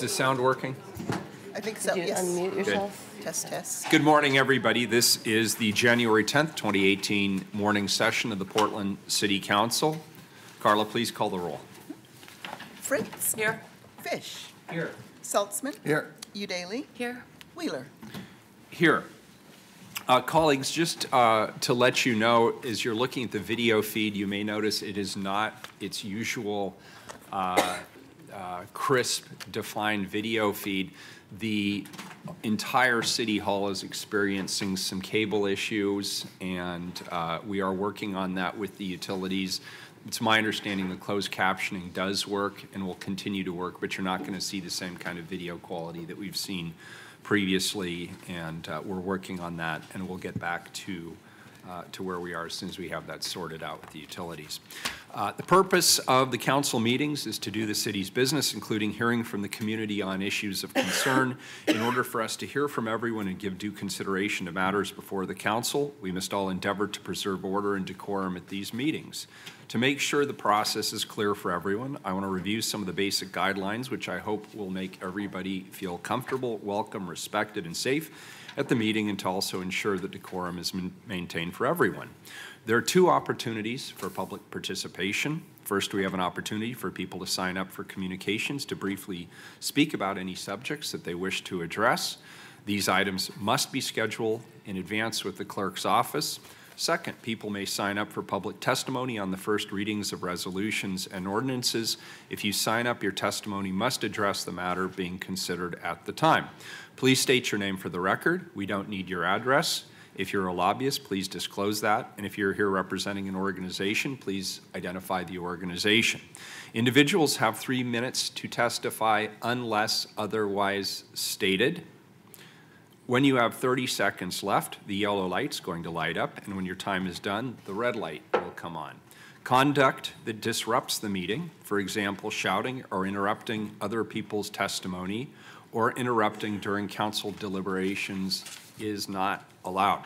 the sound working? I think so, Did you yes. unmute yourself? Test, test. Good morning, everybody. This is the January 10th, 2018 morning session of the Portland City Council. Carla, please call the roll. Fritz. Here. Fish. Here. Saltzman. Here. Udaly. Here. Wheeler. Here. Colleagues, just to let you know, as you're looking at the video feed, you may notice it is not its usual crisp, defined video feed. The entire City Hall is experiencing some cable issues, and we are working on that with the utilities. It's my understanding that closed captioning does work and will continue to work, but you're not going to see the same kind of video quality that we've seen previously, and we're working on that, and we'll get back to where we are as soon as we have that sorted out with the utilities. The purpose of the council meetings is to do the city's business, including hearing from the community on issues of concern. In order for us to hear from everyone and give due consideration to matters before the council, we must all endeavor to preserve order and decorum at these meetings. To make sure the process is clear for everyone, I want to review some of the basic guidelines, which I hope will make everybody feel comfortable, welcome, respected, and safe at the meeting, and to also ensure that decorum is maintained for everyone. There are two opportunities for public participation. First, we have an opportunity for people to sign up for communications to briefly speak about any subjects that they wish to address. These items must be scheduled in advance with the clerk's office. Second, people may sign up for public testimony on the first readings of resolutions and ordinances. If you sign up, your testimony must address the matter being considered at the time. Please state your name for the record. We don't need your address. If you're a lobbyist, please disclose that. And if you're here representing an organization, please identify the organization. Individuals have 3 minutes to testify unless otherwise stated. When you have 30 seconds left, the yellow light's going to light up, and when your time is done, the red light will come on. Conduct that disrupts the meeting, for example, shouting or interrupting other people's testimony or interrupting during council deliberations, is not allowed.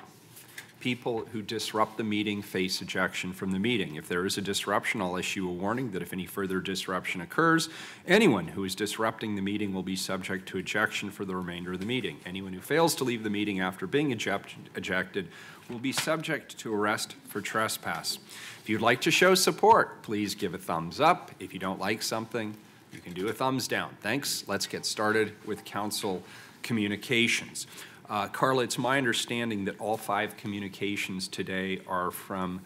People who disrupt the meeting face ejection from the meeting. If there is a disruption, I'll issue a warning that if any further disruption occurs, anyone who is disrupting the meeting will be subject to ejection for the remainder of the meeting. Anyone who fails to leave the meeting after being ejected will be subject to arrest for trespass. If you'd like to show support, please give a thumbs up. If you don't like something, you can do a thumbs down. Thanks. Let's get started with council communications. Carla, it's my understanding that all 5 communications today are from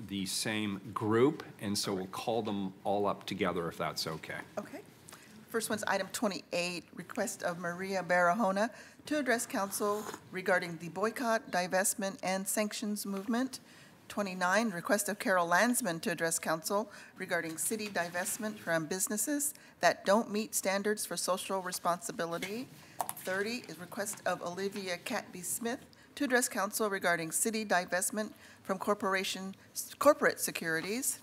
the same group, and so we'll call them all up together if that's okay. Okay. First one's item 28, request of Maria Barahona to address council regarding the boycott, divestment, and sanctions movement. 29, request of Carol Landsman to address council regarding city divestment from businesses that don't meet standards for social responsibility. 30 is request of Olivia Catby Smith to address council regarding city divestment from corporate securities.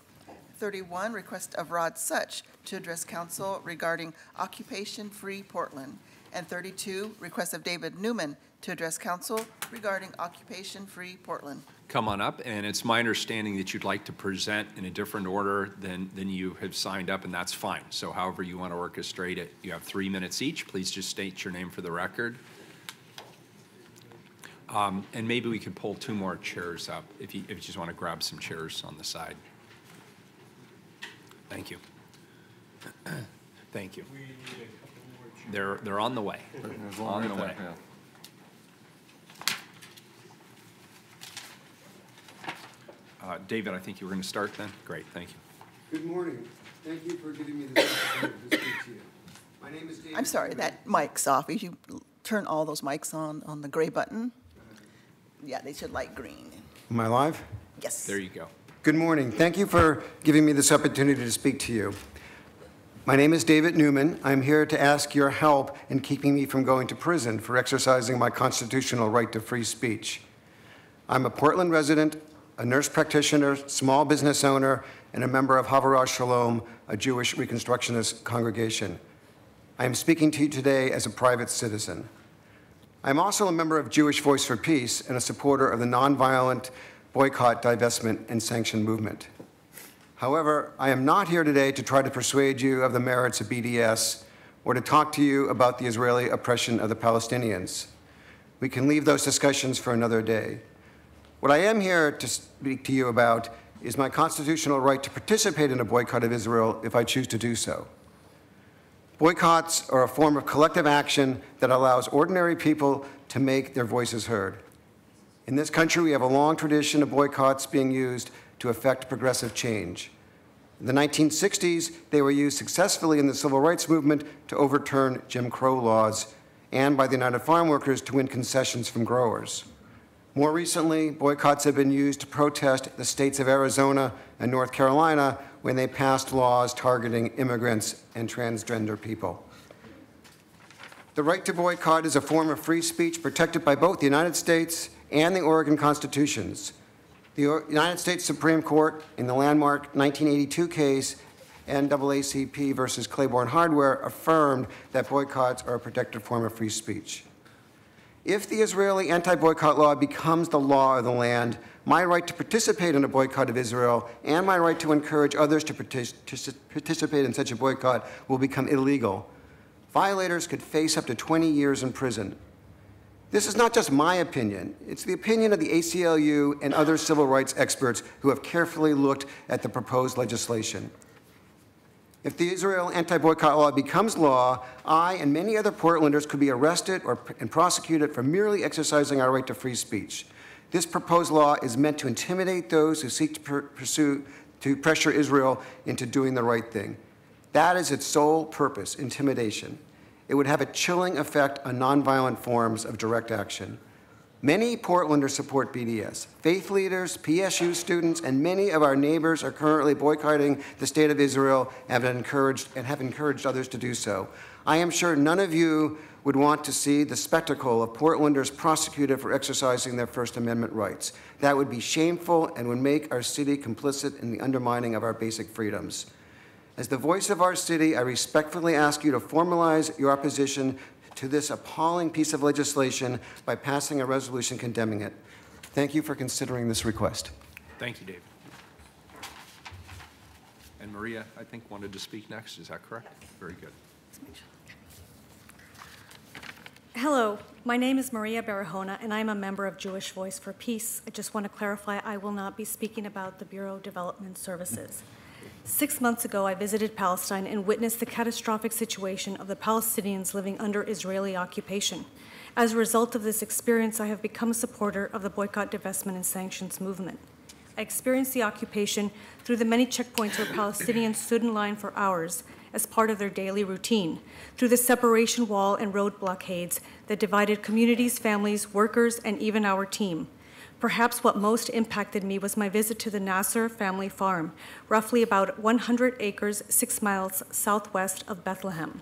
31, request of Rod Such to address council regarding occupation-free Portland. And 32, request of David Newman to address council regarding occupation-free Portland. Come on up, and it's my understanding that you'd like to present in a different order than you have signed up, and that's fine. So however you want to orchestrate it, you have 3 minutes each. Please just state your name for the record. And maybe we could pull 2 more chairs up if you just want to grab some chairs on the side. Thank you. Thank you. We need a couple more chairs. They're on the way. On the way. Yeah. David, I think you were going to start then? Great, thank you. Good morning. Thank you for giving me this opportunity to speak to you. My name is David. I'm sorry, that mic's off. If you turn all those mics on the gray button. Yeah, they should light green. Am I live? Yes. There you go. Good morning. Thank you for giving me this opportunity to speak to you. My name is David Newman. I'm here to ask your help in keeping me from going to prison for exercising my constitutional right to free speech. I'm a Portland resident, a nurse practitioner, small business owner, and a member of Havarash Shalom, a Jewish Reconstructionist congregation. I am speaking to you today as a private citizen. I'm also a member of Jewish Voice for Peace and a supporter of the nonviolent boycott, divestment, and sanction movement. However, I am not here today to try to persuade you of the merits of BDS or to talk to you about the Israeli oppression of the Palestinians. We can leave those discussions for another day. What I am here to speak to you about is my constitutional right to participate in a boycott of Israel if I choose to do so. Boycotts are a form of collective action that allows ordinary people to make their voices heard. In this country, we have a long tradition of boycotts being used to effect progressive change. In the 1960s, they were used successfully in the civil rights movement to overturn Jim Crow laws and by the United Farm Workers to win concessions from growers. More recently, boycotts have been used to protest the states of Arizona and North Carolina when they passed laws targeting immigrants and transgender people. The right to boycott is a form of free speech protected by both the United States and the Oregon constitutions. The United States Supreme Court, in the landmark 1982 case, NAACP versus Claiborne Hardware, affirmed that boycotts are a protected form of free speech. If the Israeli anti-boycott law becomes the law of the land, my right to participate in a boycott of Israel and my right to encourage others to participate in such a boycott will become illegal. Violators could face up to 20 years in prison. This is not just my opinion. It's the opinion of the ACLU and other civil rights experts who have carefully looked at the proposed legislation. If the Israel anti-boycott law becomes law, I and many other Portlanders could be arrested and prosecuted for merely exercising our right to free speech. This proposed law is meant to intimidate those who seek to pressure Israel into doing the right thing. That is its sole purpose, intimidation. It would have a chilling effect on nonviolent forms of direct action. Many Portlanders support BDS. Faith leaders, PSU students, and many of our neighbors are currently boycotting the state of Israel and have encouraged others to do so. I am sure none of you would want to see the spectacle of Portlanders prosecuted for exercising their First Amendment rights. That would be shameful and would make our city complicit in the undermining of our basic freedoms. As the voice of our city, I respectfully ask you to formalize your opposition to this appalling piece of legislation by passing a resolution condemning it. Thank you for considering this request. Thank you, David. And Maria, I think, wanted to speak next. Is that correct? Very good. Hello, my name is Maria Barahona, and I'm a member of Jewish Voice for Peace. I just want to clarify, I will not be speaking about the Bureau of Development Services. 6 months ago, I visited Palestine and witnessed the catastrophic situation of the Palestinians living under Israeli occupation. As a result of this experience, I have become a supporter of the boycott, divestment, and sanctions movement. I experienced the occupation through the many checkpoints where Palestinians stood in line for hours as part of their daily routine, through the separation wall and road blockades that divided communities, families, workers, and even our team. Perhaps what most impacted me was my visit to the Nasser family farm, roughly about 100 acres, 6 miles southwest of Bethlehem.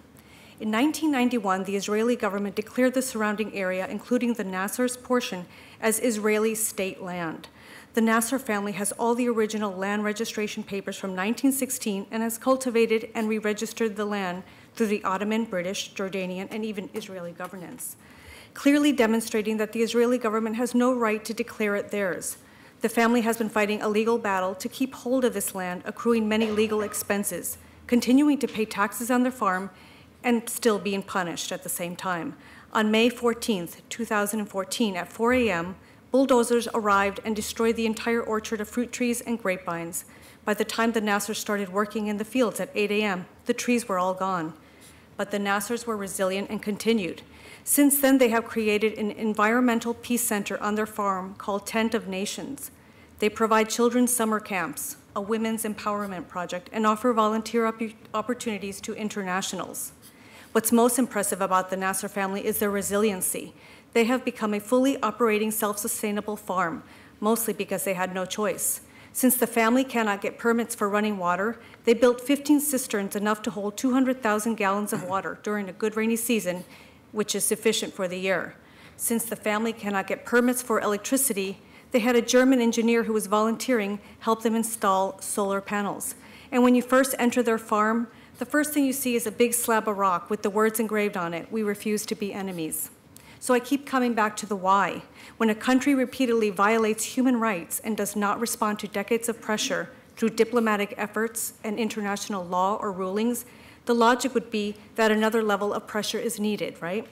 In 1991, the Israeli government declared the surrounding area, including the Nasser's portion, as Israeli state land. The Nasser family has all the original land registration papers from 1916 and has cultivated and re-registered the land through the Ottoman, British, Jordanian, and even Israeli governance, clearly demonstrating that the Israeli government has no right to declare it theirs. The family has been fighting a legal battle to keep hold of this land, accruing many legal expenses, continuing to pay taxes on their farm, and still being punished at the same time. On May 14th, 2014, at 4 a.m., bulldozers arrived and destroyed the entire orchard of fruit trees and grapevines. By the time the Nassers started working in the fields at 8 a.m., the trees were all gone. But the Nassers were resilient and continued. Since then, they have created an environmental peace center on their farm called Tent of Nations. They provide children's summer camps, a women's empowerment project, and offer volunteer opportunities to internationals. What's most impressive about the Nasser family is their resiliency. They have become a fully operating, self-sustainable farm, mostly because they had no choice. Since the family cannot get permits for running water, they built 15 cisterns enough to hold 200,000 gallons of water during a good rainy season, which is sufficient for the year. Since the family cannot get permits for electricity, they had a German engineer who was volunteering help them install solar panels. And when you first enter their farm, the first thing you see is a big slab of rock with the words engraved on it, "We refuse to be enemies." So I keep coming back to the why. When a country repeatedly violates human rights and does not respond to decades of pressure through diplomatic efforts and international law or rulings, the logic would be that another level of pressure is needed, right?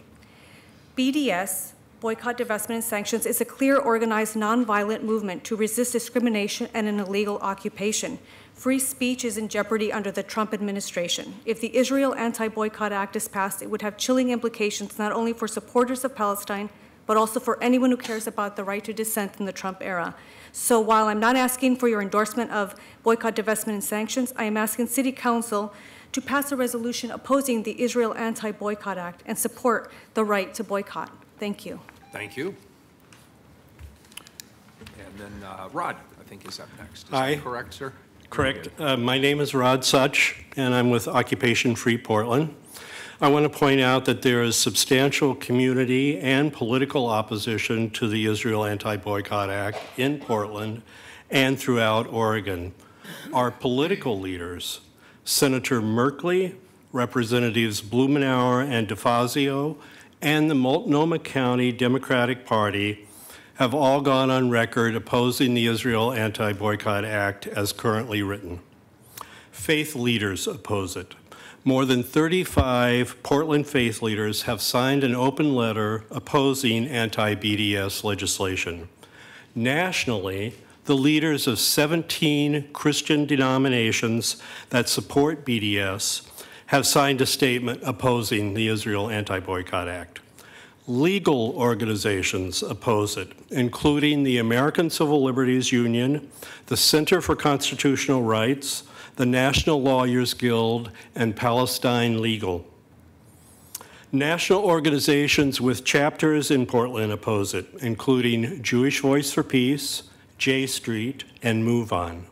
BDS, Boycott, Divestment, and Sanctions, is a clear, organized, nonviolent movement to resist discrimination and an illegal occupation. Free speech is in jeopardy under the Trump administration. If the Israel Anti-Boycott Act is passed, it would have chilling implications not only for supporters of Palestine, but also for anyone who cares about the right to dissent in the Trump era. So while I'm not asking for your endorsement of boycott, divestment, and sanctions, I am asking City Council to pass a resolution opposing the Israel Anti-Boycott Act and support the right to boycott. Thank you. Thank you. And then Rod, I think, is up next. Is Hi. that correct, sir? Correct. My name is Rod Such, and I'm with Occupation Free Portland. I want to point out that there is substantial community and political opposition to the Israel Anti-Boycott Act in Portland and throughout Oregon. Our political leaders, Senator Merkley, Representatives Blumenauer and DeFazio, and the Multnomah County Democratic Party have all gone on record opposing the Israel Anti-Boycott Act as currently written. Faith leaders oppose it. More than 35 Portland faith leaders have signed an open letter opposing anti-BDS legislation. Nationally, the leaders of 17 Christian denominations that support BDS have signed a statement opposing the Israel Anti-Boycott Act. Legal organizations oppose it, including the American Civil Liberties Union, the Center for Constitutional Rights, the National Lawyers Guild, and Palestine Legal. National organizations with chapters in Portland oppose it, including Jewish Voice for Peace, J Street, and Move On.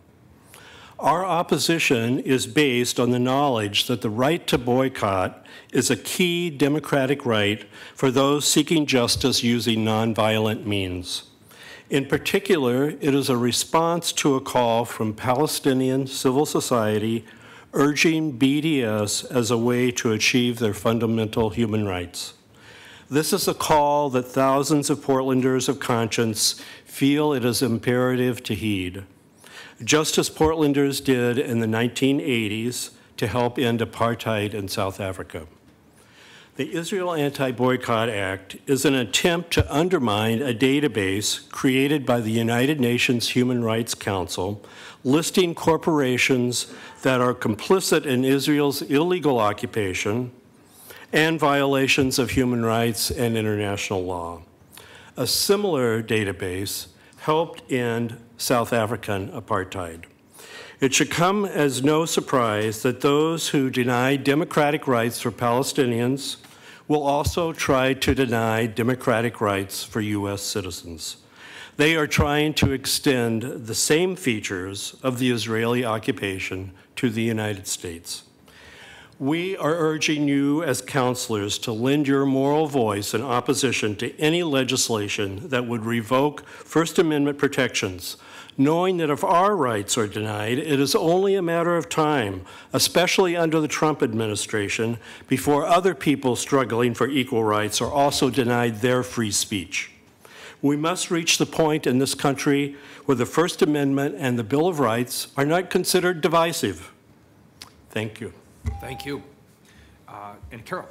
Our opposition is based on the knowledge that the right to boycott is a key democratic right for those seeking justice using nonviolent means. In particular, it is a response to a call from Palestinian civil society urging BDS as a way to achieve their fundamental human rights. This is a call that thousands of Portlanders of conscience feel it is imperative to heed, just as Portlanders did in the 1980s to help end apartheid in South Africa. The Israel Anti-Boycott Act is an attempt to undermine a database created by the United Nations Human Rights Council listing corporations that are complicit in Israel's illegal occupation and violations of human rights and international law. A similar database helped end South African apartheid. It should come as no surprise that those who deny democratic rights for Palestinians will also try to deny democratic rights for U.S. citizens. They are trying to extend the same features of the Israeli occupation to the United States. We are urging you as counselors to lend your moral voice in opposition to any legislation that would revoke First Amendment protections, knowing that if our rights are denied, it is only a matter of time, especially under the Trump administration, before other people struggling for equal rights are also denied their free speech. We must reach the point in this country where the First Amendment and the Bill of Rights are not considered divisive. Thank you. Thank you. And Carol.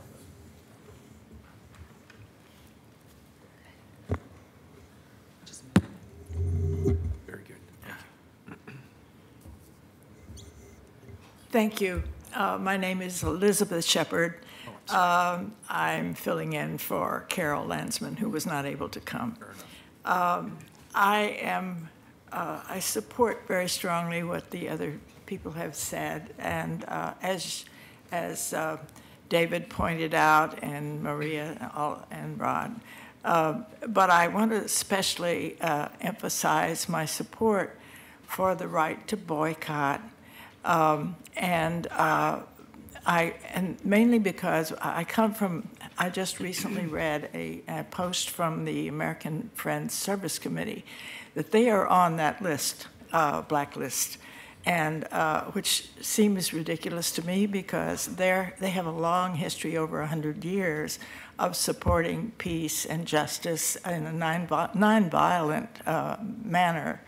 Very good. Thank you. My name is Elizabeth Shepard. I'm filling in for Carol Landsman, who was not able to come. I support very strongly what the other people have said, and as David pointed out, and Maria and Rod, but I want to especially emphasize my support for the right to boycott, and mainly because I just recently read a post from the American Friends Service Committee that they are on that list, blacklist, and which seems ridiculous to me because they have a long history, over 100 years, of supporting peace and justice in a nonviolent manner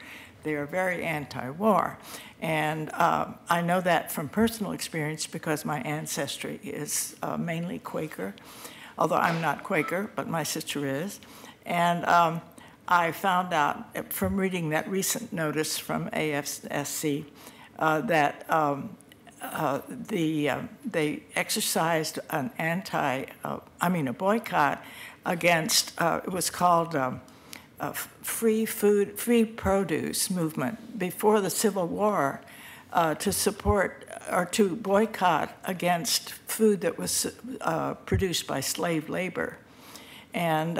They are very anti-war. And I know that from personal experience because my ancestry is mainly Quaker, although I'm not Quaker, but my sister is. And I found out from reading that recent notice from AFSC that they exercised an a boycott against, it was called free produce movement before the Civil War to support or to boycott against food that was produced by slave labor. And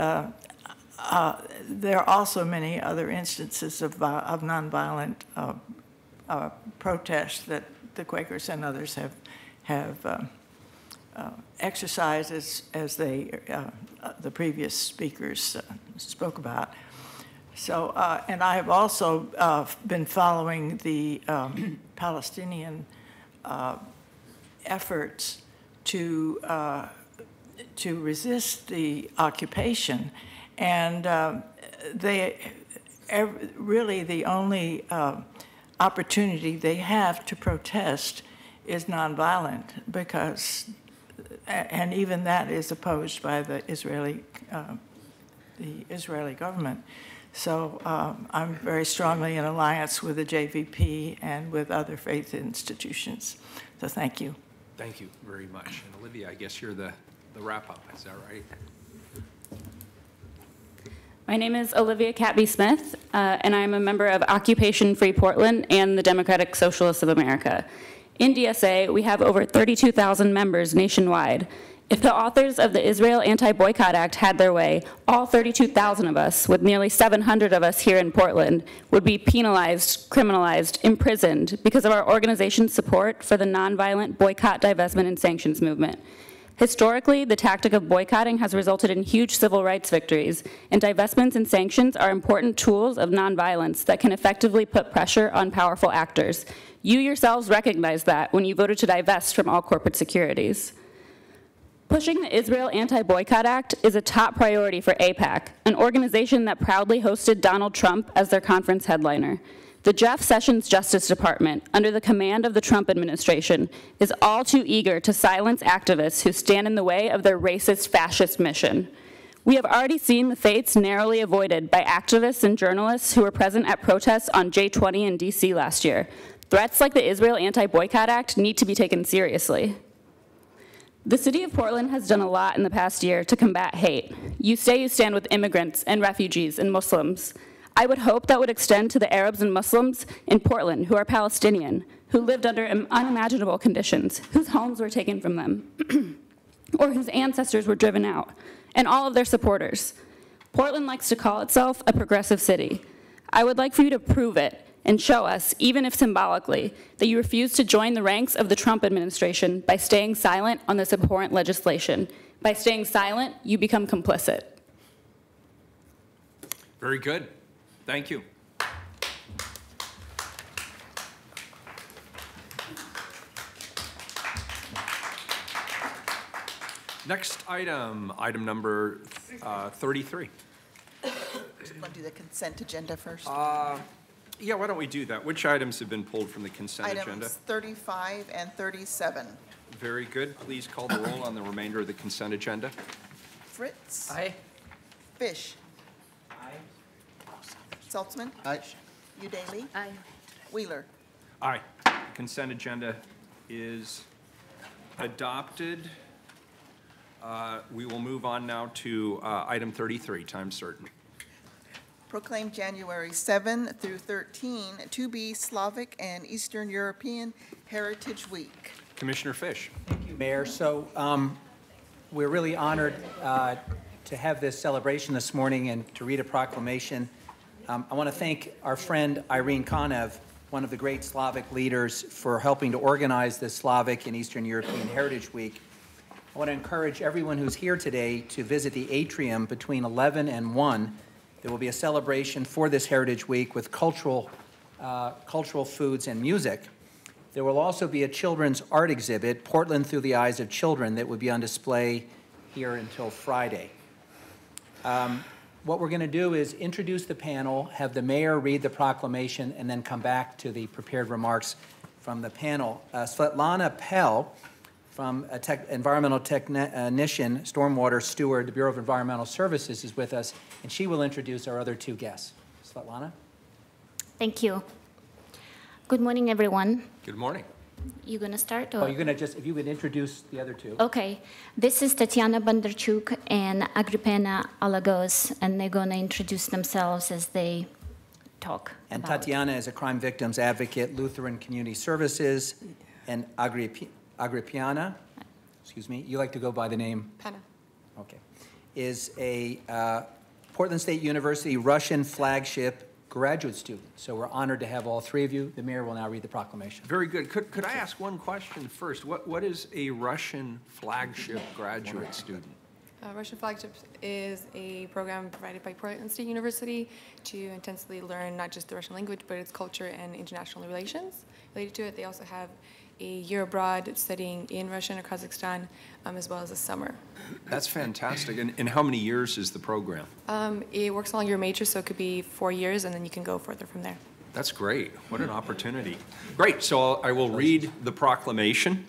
there are also many other instances of nonviolent protests that the Quakers and others have exercised as the previous speakers spoke about. So, and I have also been following the Palestinian efforts to resist the occupation, and really the only opportunity they have to protest is nonviolent, because, and even that is opposed by the Israeli government. So I'm very strongly in alliance with the JVP and with other faith institutions. So thank you. Thank you very much. And Olivia, I guess you're the wrap-up, is that right? My name is Olivia Catby-Smith, and I'm a member of Occupation Free Portland and the Democratic Socialists of America. In DSA, we have over 32,000 members nationwide. If the authors of the Israel Anti-Boycott Act had their way, all 32,000 of us, with nearly 700 of us here in Portland, would be penalized, criminalized, imprisoned because of our organization's support for the nonviolent boycott, divestment, and sanctions movement. Historically, the tactic of boycotting has resulted in huge civil rights victories, and divestments and sanctions are important tools of nonviolence that can effectively put pressure on powerful actors. You yourselves recognized that when you voted to divest from all corporate securities. Pushing the Israel Anti-Boycott Act is a top priority for AIPAC, an organization that proudly hosted Donald Trump as their conference headliner. The Jeff Sessions Justice Department, under the command of the Trump administration, is all too eager to silence activists who stand in the way of their racist, fascist mission. We have already seen the fates narrowly avoided by activists and journalists who were present at protests on J20 in DC last year. Threats like the Israel Anti-Boycott Act need to be taken seriously. The City of Portland has done a lot in the past year to combat hate. You say you stand with immigrants and refugees and Muslims. I would hope that would extend to the Arabs and Muslims in Portland who are Palestinian, who lived under unimaginable conditions, whose homes were taken from them, or whose ancestors were driven out, and all of their supporters. Portland likes to call itself a progressive city. I would like for you to prove it and show us, even if symbolically, that you refuse to join the ranks of the Trump administration by staying silent on this abhorrent legislation. By staying silent, you become complicit. Very good. Thank you. Next item, item number 33. Want to do the consent agenda first? Yeah, why don't we do that? Which items have been pulled from the consent agenda? Items 35 and 37. Very good. Please call the roll on the remainder of the consent agenda. Fritz. Aye. Fish. Aye. Saltzman. Aye. Udaly. Aye. Wheeler. Aye. Consent agenda is adopted. We will move on now to item 33, time certain. Proclaim January 7 through 13 to be Slavic and Eastern European Heritage Week. Commissioner Fish. Thank you, Mayor. So we're really honored to have this celebration this morning and to read a proclamation. I want to thank our friend Irene Konev, one of the great Slavic leaders, for helping to organize this Slavic and Eastern European Heritage Week. I want to encourage everyone who's here today to visit the atrium between 11 and 1. There will be a celebration for this Heritage Week with cultural foods and music. There will also be a children's art exhibit, Portland Through the Eyes of Children, that will be on display here until Friday. What we're going to do is introduce the panel, have the mayor read the proclamation, and then come back to the prepared remarks from the panel. Svetlana Pell, from environmental technician, stormwater steward, the Bureau of Environmental Services, is with us, and she will introduce our other two guests. Svetlana? Thank you. Good morning, everyone. Good morning. You gonna start? Oh, you're going to just, if you could introduce the other two. Okay. This is Tatiana Bondarchuk and Agripena Alagos, and they're gonna introduce themselves as they talk. And about. Tatiana is a crime victims advocate, Lutheran Community Services, and Agripiana, excuse me, you like to go by the name? Penna. Okay. Is a Portland State University Russian flagship graduate student. So we're honored to have all three of you. The mayor will now read the proclamation. Very good. Could I ask one question first? What is a Russian flagship graduate student? Russian Flagship is a program provided by Portland State University to intensively learn not just the Russian language, but its culture and international relations related to it. They also have a year abroad studying in Russia and Kazakhstan, as well as a summer. That's fantastic. And how many years is the program? It works along your major, so it could be 4 years, and then you can go further from there. That's great. What an opportunity. Great. So I will read the proclamation.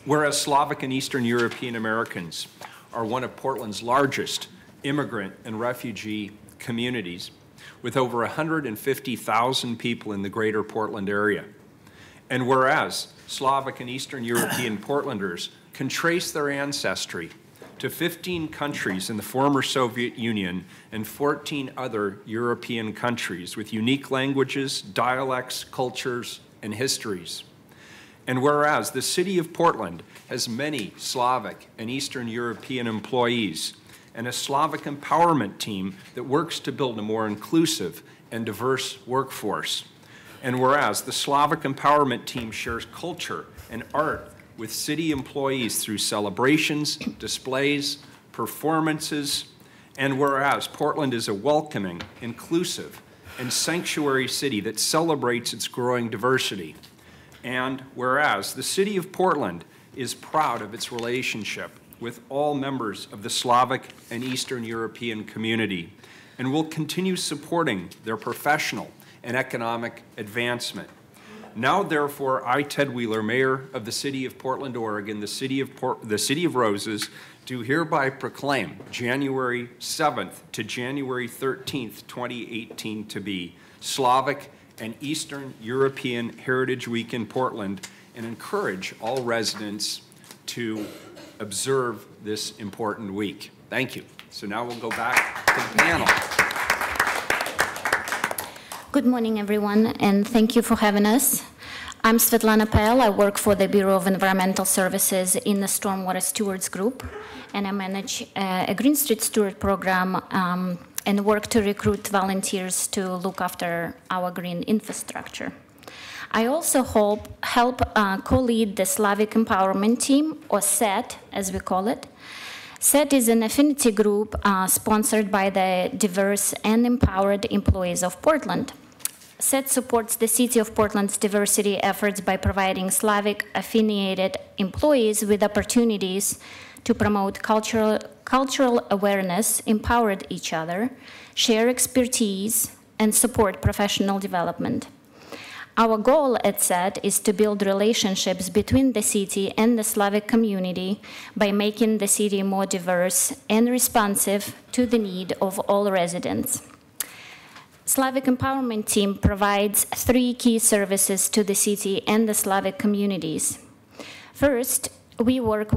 Whereas Slavic and Eastern European Americans are one of Portland's largest immigrant and refugee communities, with over 150,000 people in the greater Portland area. And whereas Slavic and Eastern European Portlanders can trace their ancestry to 15 countries in the former Soviet Union and 14 other European countries with unique languages, dialects, cultures, and histories. And whereas the city of Portland has many Slavic and Eastern European employees and a Slavic empowerment team that works to build a more inclusive and diverse workforce. And whereas the Slavic empowerment team shares culture and art with city employees through celebrations, displays, performances, and whereas Portland is a welcoming, inclusive, and sanctuary city that celebrates its growing diversity. And whereas the city of Portland is proud of its relationship with all members of the Slavic and Eastern European community and will continue supporting their professional and economic advancement. Now, therefore, I, Ted Wheeler, Mayor of the City of Portland, Oregon, the City of Roses, do hereby proclaim January 7th to January 13th, 2018 to be Slavic and Eastern European Heritage Week in Portland, and encourage all residents to observe this important week. Thank you. So now we'll go back to the panel. Good morning, everyone, and thank you for having us. I'm Svetlana Pell. I work for the Bureau of Environmental Services in the Stormwater Stewards Group, and I manage a Green Street Steward program and work to recruit volunteers to look after our green infrastructure. I also help co-lead the Slavic Empowerment Team, or SET, as we call it. SET is an affinity group sponsored by the diverse and empowered employees of Portland. SET supports the City of Portland's diversity efforts by providing Slavic affiliated employees with opportunities to promote cultural awareness, empower each other, share expertise, and support professional development. Our goal at SET is to build relationships between the city and the Slavic community by making the city more diverse and responsive to the need of all residents. Slavic Empowerment Team provides 3 key services to the city and the Slavic communities. First, we work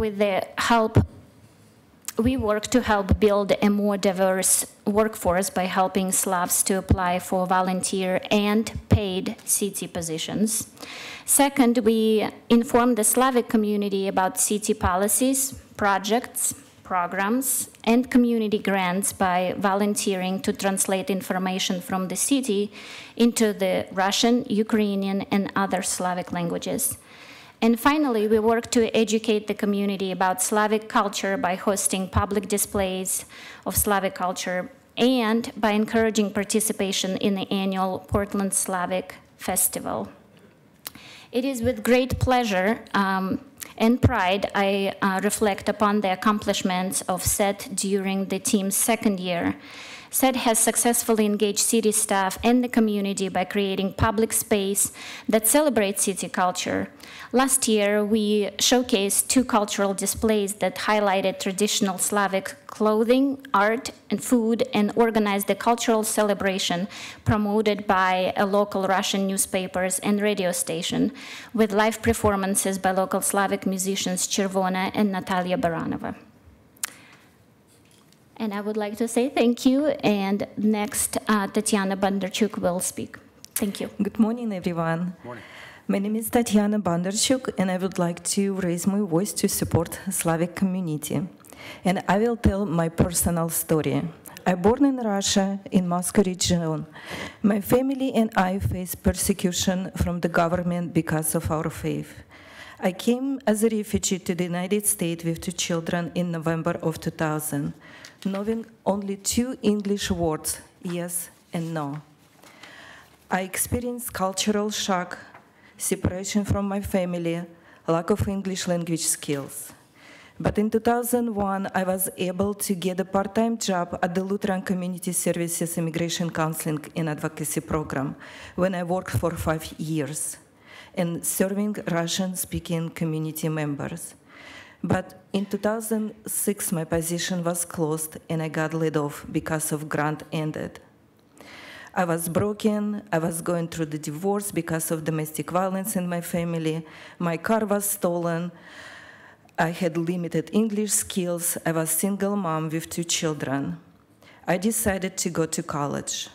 to help build a more diverse workforce by helping Slavs to apply for volunteer and paid city positions. Second, we inform the Slavic community about city policies, projects, programs, and community grants by volunteering to translate information from the city into the Russian, Ukrainian, and other Slavic languages. And finally, we work to educate the community about Slavic culture by hosting public displays of Slavic culture and by encouraging participation in the annual Portland Slavic Festival. It is with great pleasure and pride I reflect upon the accomplishments of SET during the team's second year, SED has successfully engaged city staff and the community by creating public space that celebrates city culture. Last year, we showcased 2 cultural displays that highlighted traditional Slavic clothing, art, and food, and organized a cultural celebration promoted by a local Russian newspapers and radio station, with live performances by local Slavic musicians Chervona and Natalia Baranova. And I would like to say thank you, and next, Tatiana Bondarchuk will speak. Thank you. Good morning, everyone. Morning. My name is Tatiana Bondarchuk, and I would like to raise my voice to support Slavic community. And I will tell my personal story. I born in Russia, in Moscow region. My family and I face persecution from the government because of our faith. I came as a refugee to the United States with 2 children in November of 2000, knowing only 2 English words, yes and no. I experienced cultural shock, separation from my family, lack of English language skills. But in 2001, I was able to get a part-time job at the Lutheran Community Services Immigration Counseling and Advocacy Program when I worked for 5 years and serving Russian-speaking community members. But in 2006, my position was closed and I got laid off because of grant ended. I was broken, I was going through the divorce because of domestic violence in my family, my car was stolen, I had limited English skills, I was a single mom with 2 children. I decided to go to college.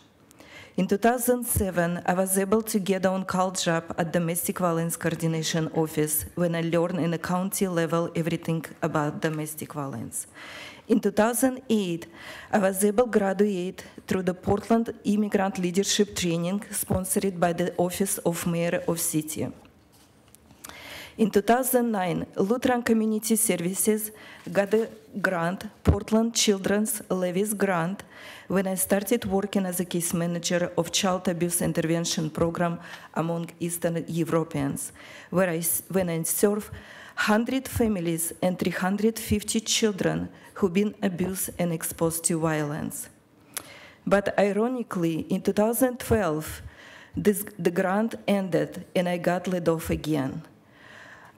In 2007, I was able to get an on-call job at Domestic Violence Coordination Office when I learned in a county level everything about domestic violence. In 2008, I was able to graduate through the Portland Immigrant Leadership Training sponsored by the Office of Mayor of City. In 2009, Lutheran Community Services got a grant, Portland Children's Levis Grant, when I started working as a case manager of child abuse intervention program among Eastern Europeans, when I served 100 families and 350 children who've been abused and exposed to violence. But ironically, in 2012, the grant ended and I got laid off again.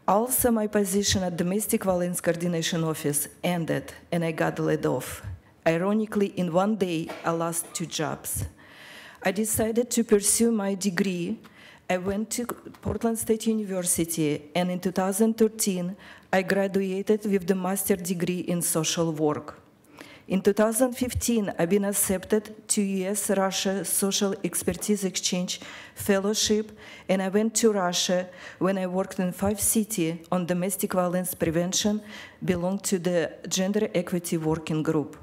Also, my position at Domestic Violence Coordination Office ended and I got laid off. Ironically, in one day, I lost 2 jobs. I decided to pursue my degree. I went to Portland State University, and in 2013, I graduated with the master's degree in social work. In 2015, I've been accepted to U.S.-Russia Social Expertise Exchange Fellowship, and I went to Russia when I worked in 5 cities on domestic violence prevention, belonged to the Gender Equity Working Group.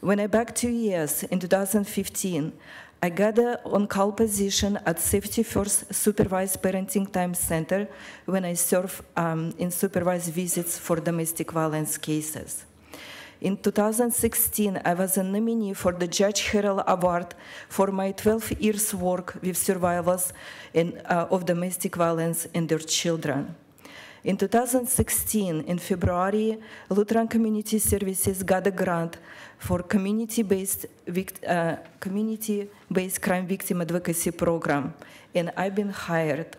When I back to U.S. in 2015, I got an on-call position at Safety First Supervised Parenting Time Center when I served in supervised visits for domestic violence cases. In 2016, I was a nominee for the Judge Harrell Award for my 12 years' work with survivors of domestic violence and their children. In 2016, in February, Lutheran Community Services got a grant for community-based crime victim advocacy program, and I've been hired.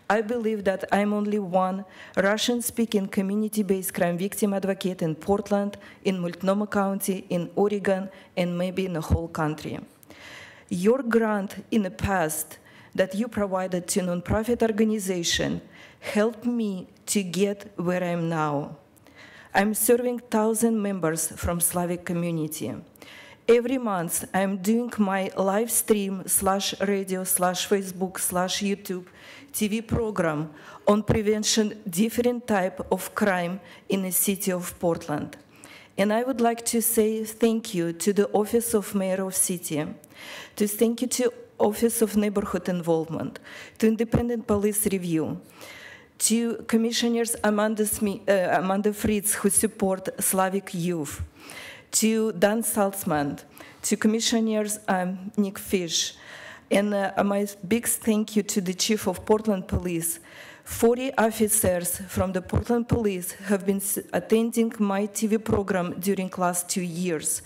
I believe that I'm only one Russian-speaking community-based crime victim advocate in Portland, in Multnomah County, in Oregon, and maybe in the whole country. Your grant in the past that you provided to nonprofit organization helped me to get where I am now. I'm serving 1,000 members from Slavic community. Every month, I'm doing my live stream /radio /Facebook /YouTube TV program on prevention different type of crime in the city of Portland. And I would like to say thank you to the Office of Mayor of City, to thank you to Office of Neighborhood Involvement, to Independent Police Review, to Commissioners Amanda Fritz, who support Slavic youth, to Dan Saltzman, to Commissioners Nick Fish, and my big thank you to the Chief of Portland Police. 40 officers from the Portland Police have been attending my TV program during last 2 years.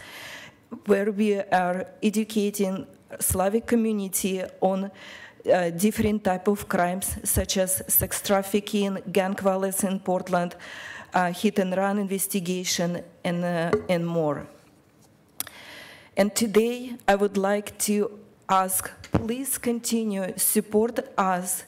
where we are educating Slavic community on different type of crimes, such as sex trafficking, gang violence in Portland, hit and run investigation, and more. And today, I would like to ask, please continue support us,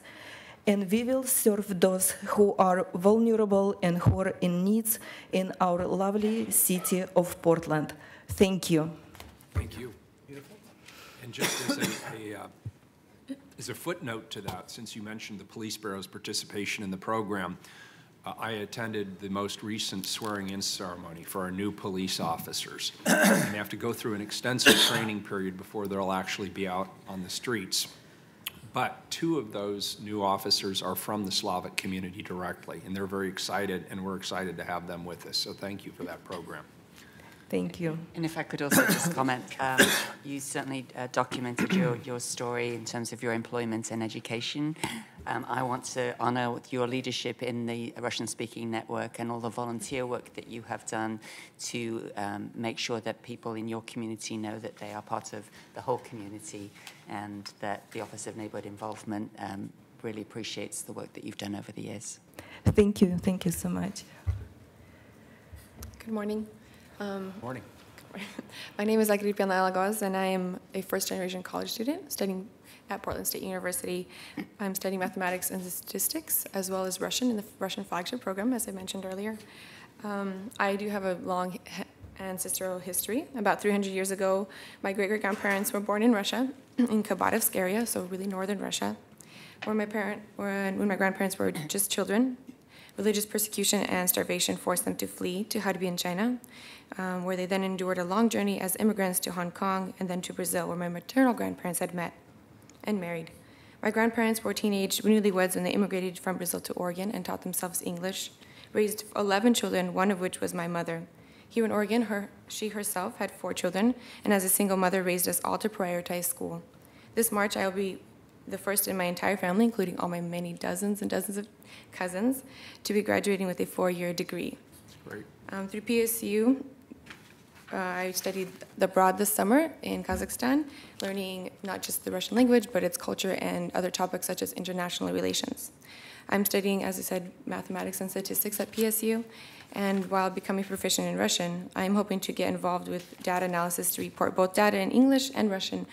and we will serve those who are vulnerable and who are in needs in our lovely city of Portland. Thank you. Thank you. Beautiful. And just as a footnote to that, since you mentioned the Police Bureau's participation in the program, I attended the most recent swearing-in ceremony for our new police officers. And they have to go through an extensive training period before they'll actually be out on the streets. But 2 of those new officers are from the Slavic community directly, and they're very excited, and we're excited to have them with us. So thank you for that program. Thank you. And if I could also just comment, you certainly documented your story in terms of your employment and education. I want to honor your leadership in the Russian-speaking network and all the volunteer work that you have done to make sure that people in your community know that they are part of the whole community, and that the Office of Neighborhood Involvement really appreciates the work that you've done over the years. Thank you. Thank you so much. Good morning. Morning. My name is Agripiana Alagos, and I am a first-generation college student studying at Portland State University. I'm studying mathematics and statistics, as well as Russian in the Russian flagship program, as I mentioned earlier. I do have a long ancestral history. About 300 years ago, my great-great-grandparents were born in Russia, in Khabarovsk area, so really northern Russia, when my grandparents were just children. Religious persecution and starvation forced them to flee to Harbin, China, where they then endured a long journey as immigrants to Hong Kong and then to Brazil, where my maternal grandparents had met and married. My grandparents were teenage newlyweds when they immigrated from Brazil to Oregon and taught themselves English, raised 11 children, one of which was my mother. Here in Oregon, she herself had 4 children, and as a single mother raised us all to prioritize school. This March, I will be the first in my entire family, including all my many dozens and dozens of cousins, to be graduating with a 4-year degree. That's great. Through PSU, I studied abroad this summer in Kazakhstan, learning not just the Russian language, but its culture and other topics such as international relations. I'm studying, as I said, mathematics and statistics at PSU, and while becoming proficient in Russian, I'm hoping to get involved with data analysis to report both data in English and Russian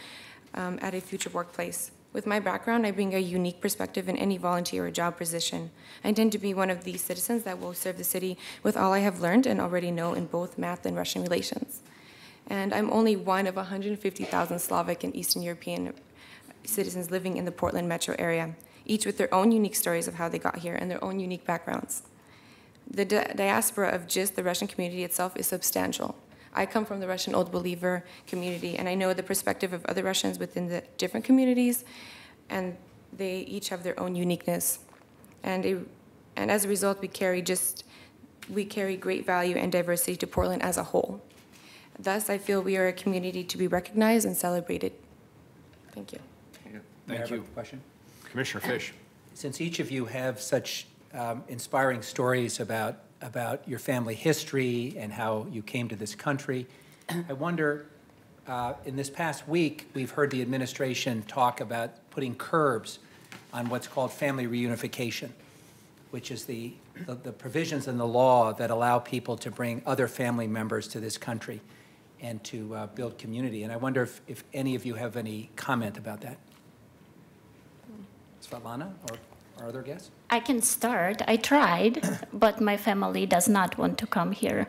at a future workplace. With my background, I bring a unique perspective in any volunteer or job position. I intend to be one of these citizens that will serve the city with all I have learned and already know in both math and Russian relations. And I'm only one of 150,000 Slavic and Eastern European citizens living in the Portland metro area, each with their own unique stories of how they got here and their own unique backgrounds. The diaspora of just the Russian community itself is substantial. I come from the Russian Old Believer community, and I know the perspective of other Russians within the different communities, and they each have their own uniqueness. And as a result, we carry great value and diversity to Portland as a whole. Thus, I feel we are a community to be recognized and celebrated. Thank you. Thank you. Question? Commissioner Fish. Since each of you have such inspiring stories about your family history and how you came to this country, I wonder, in this past week, we've heard the administration talk about putting curbs on what's called family reunification, which is the provisions in the law that allow people to bring other family members to this country and to build community. And I wonder if any of you have any comment about that. Svetlana or our other guests? I can start. I tried, but my family does not want to come here.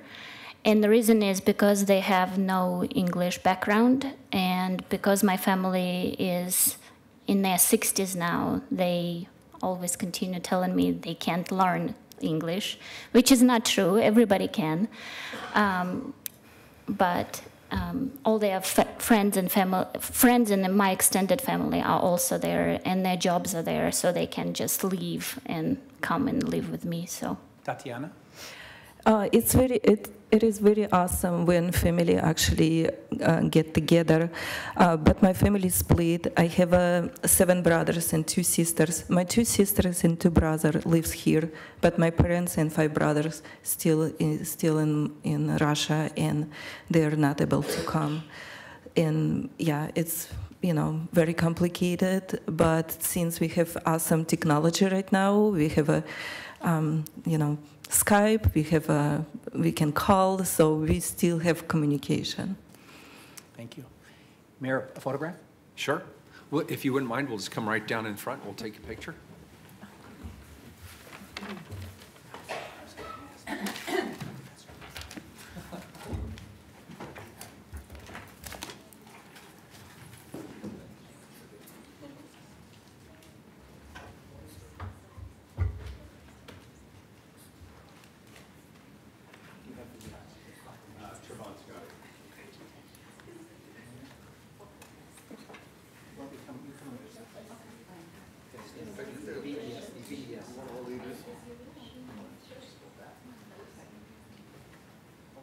And the reason is because they have no English background, and because my family is in their 60s now, they always continue telling me they can't learn English, which is not true. Everybody can. But all their friends in my extended family are also there, and their jobs are there, so they can just leave and come and live with me. So, Tatiana? It is very awesome when family actually get together, but my family split. I have 7 brothers and 2 sisters. My 2 sisters and 2 brothers lives here, but my parents and 5 brothers still in Russia, and they are not able to come. And yeah, it's very complicated. But since we have awesome technology right now, we have a Skype, we can call, so we still have communication. Thank you. Mayor, a photograph? Sure. Well, if you wouldn't mind, we'll just come right down in front. We'll take a picture.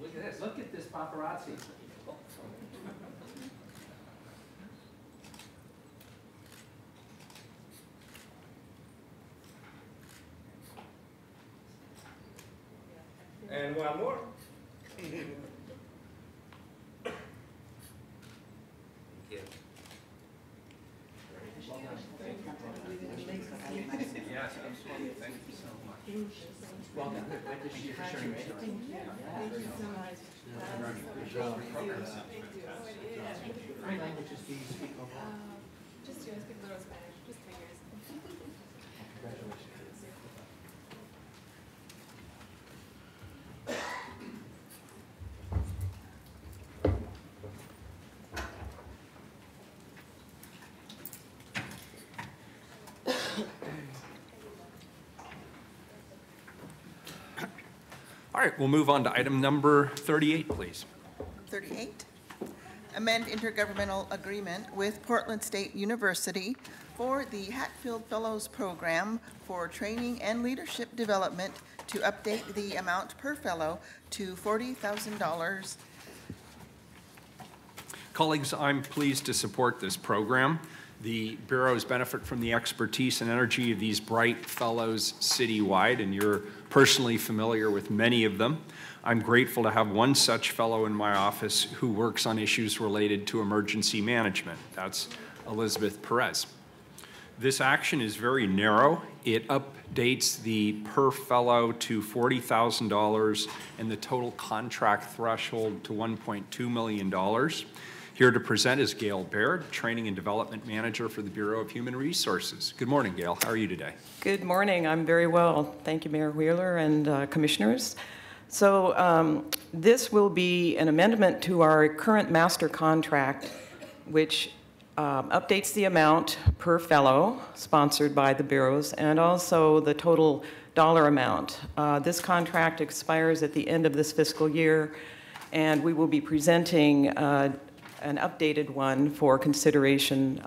Look at this. Look at this paparazzi. And one more. Yes, absolutely. Thank you so much. Welcome. Thank you for sharing your story. Thank you so much. How many languages do you speak overall? Just I speak a little Spanish, just fingers. Congratulations. All right, we'll move on to item number 38, please. 38, amend intergovernmental agreement with Portland State University for the Hatfield Fellows Program for Training and Leadership Development to update the amount per fellow to $40,000. Colleagues, I'm pleased to support this program. The bureaus benefit from the expertise and energy of these bright fellows citywide, and you're personally familiar with many of them. I'm grateful to have one such fellow in my office who works on issues related to emergency management. That's Elizabeth Perez. This action is very narrow. It updates the per fellow to $40,000 and the total contract threshold to $1.2 million. Here to present is Gail Baird, Training and Development Manager for the Bureau of Human Resources. Good morning, Gail. How are you today? Good morning. I'm very well. Thank you, Mayor Wheeler and commissioners. So this will be an amendment to our current master contract, which updates the amount per fellow sponsored by the bureaus and also the total dollar amount. This contract expires at the end of this fiscal year, and we will be presenting an updated one for consideration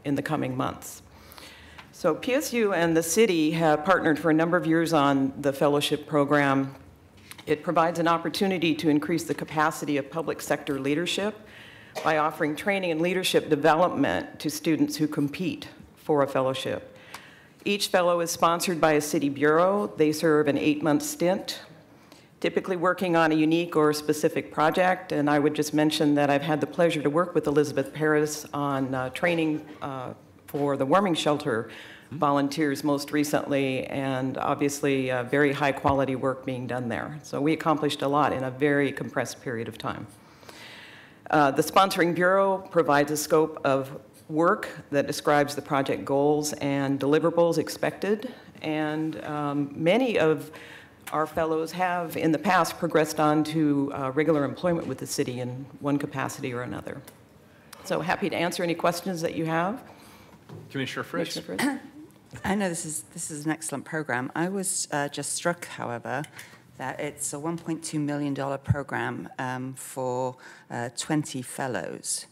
in the coming months. So PSU and the city have partnered for a number of years on the fellowship program. It provides an opportunity to increase the capacity of public sector leadership by offering training and leadership development to students who compete for a fellowship. Each fellow is sponsored by a city bureau. They serve an 8-month stint, typically working on a unique or specific project. And I would just mention that I've had the pleasure to work with Elizabeth Perez on training for the warming shelter volunteers most recently, and obviously very high quality work being done there. So we accomplished a lot in a very compressed period of time. The sponsoring bureau provides a scope of work that describes the project goals and deliverables expected, and many of our fellows have in the past progressed on to regular employment with the city in one capacity or another. So happy to answer any questions that you have. Commissioner Fritz. Commissioner Fritz. I know this is an excellent program. I was just struck, however, that it's a $1.2 million program for 20 fellows.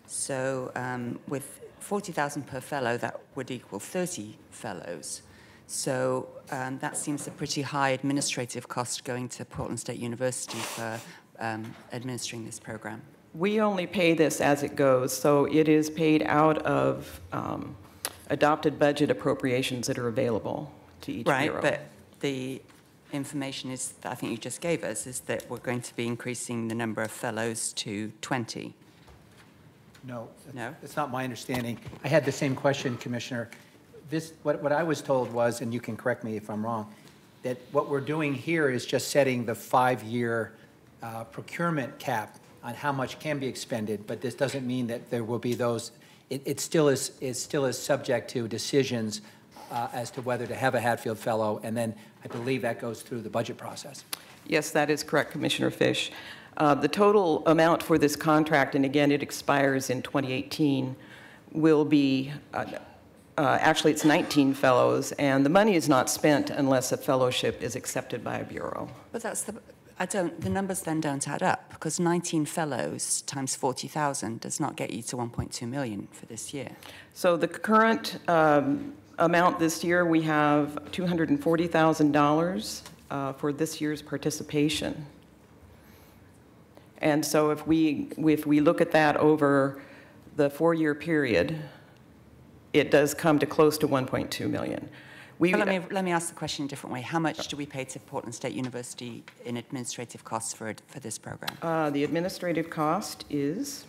So with $40,000 per fellow, that would equal 30 fellows. So that seems a pretty high administrative cost going to Portland State University for administering this program. We only pay this as it goes, so it is paid out of adopted budget appropriations that are available to each bureau. Right, but the information is, that I think you just gave us, is that we're going to be increasing the number of fellows to 20. No, No? it's not my understanding. I had the same question, Commissioner. What I was told was, and you can correct me if I'm wrong, that what we're doing here is just setting the 5-year procurement cap on how much can be expended, but this doesn't mean that there will be those. It still is subject to decisions as to whether to have a Hatfield Fellow, and then I believe that goes through the budget process. Yes, that is correct, Commissioner Fish. The total amount for this contract, and again, it expires in 2018, will be, actually it's 19 fellows, and the money is not spent unless a fellowship is accepted by a bureau. But that's the numbers then don't add up, because 19 fellows times 40,000 does not get you to 1.2 million for this year. So the current amount this year, we have $240,000 for this year's participation. And so if we look at that over the 4-year period, it does come to close to 1.2 million. Let me ask the question a different way. How much do we pay to Portland State University in administrative costs for this program? The administrative cost is,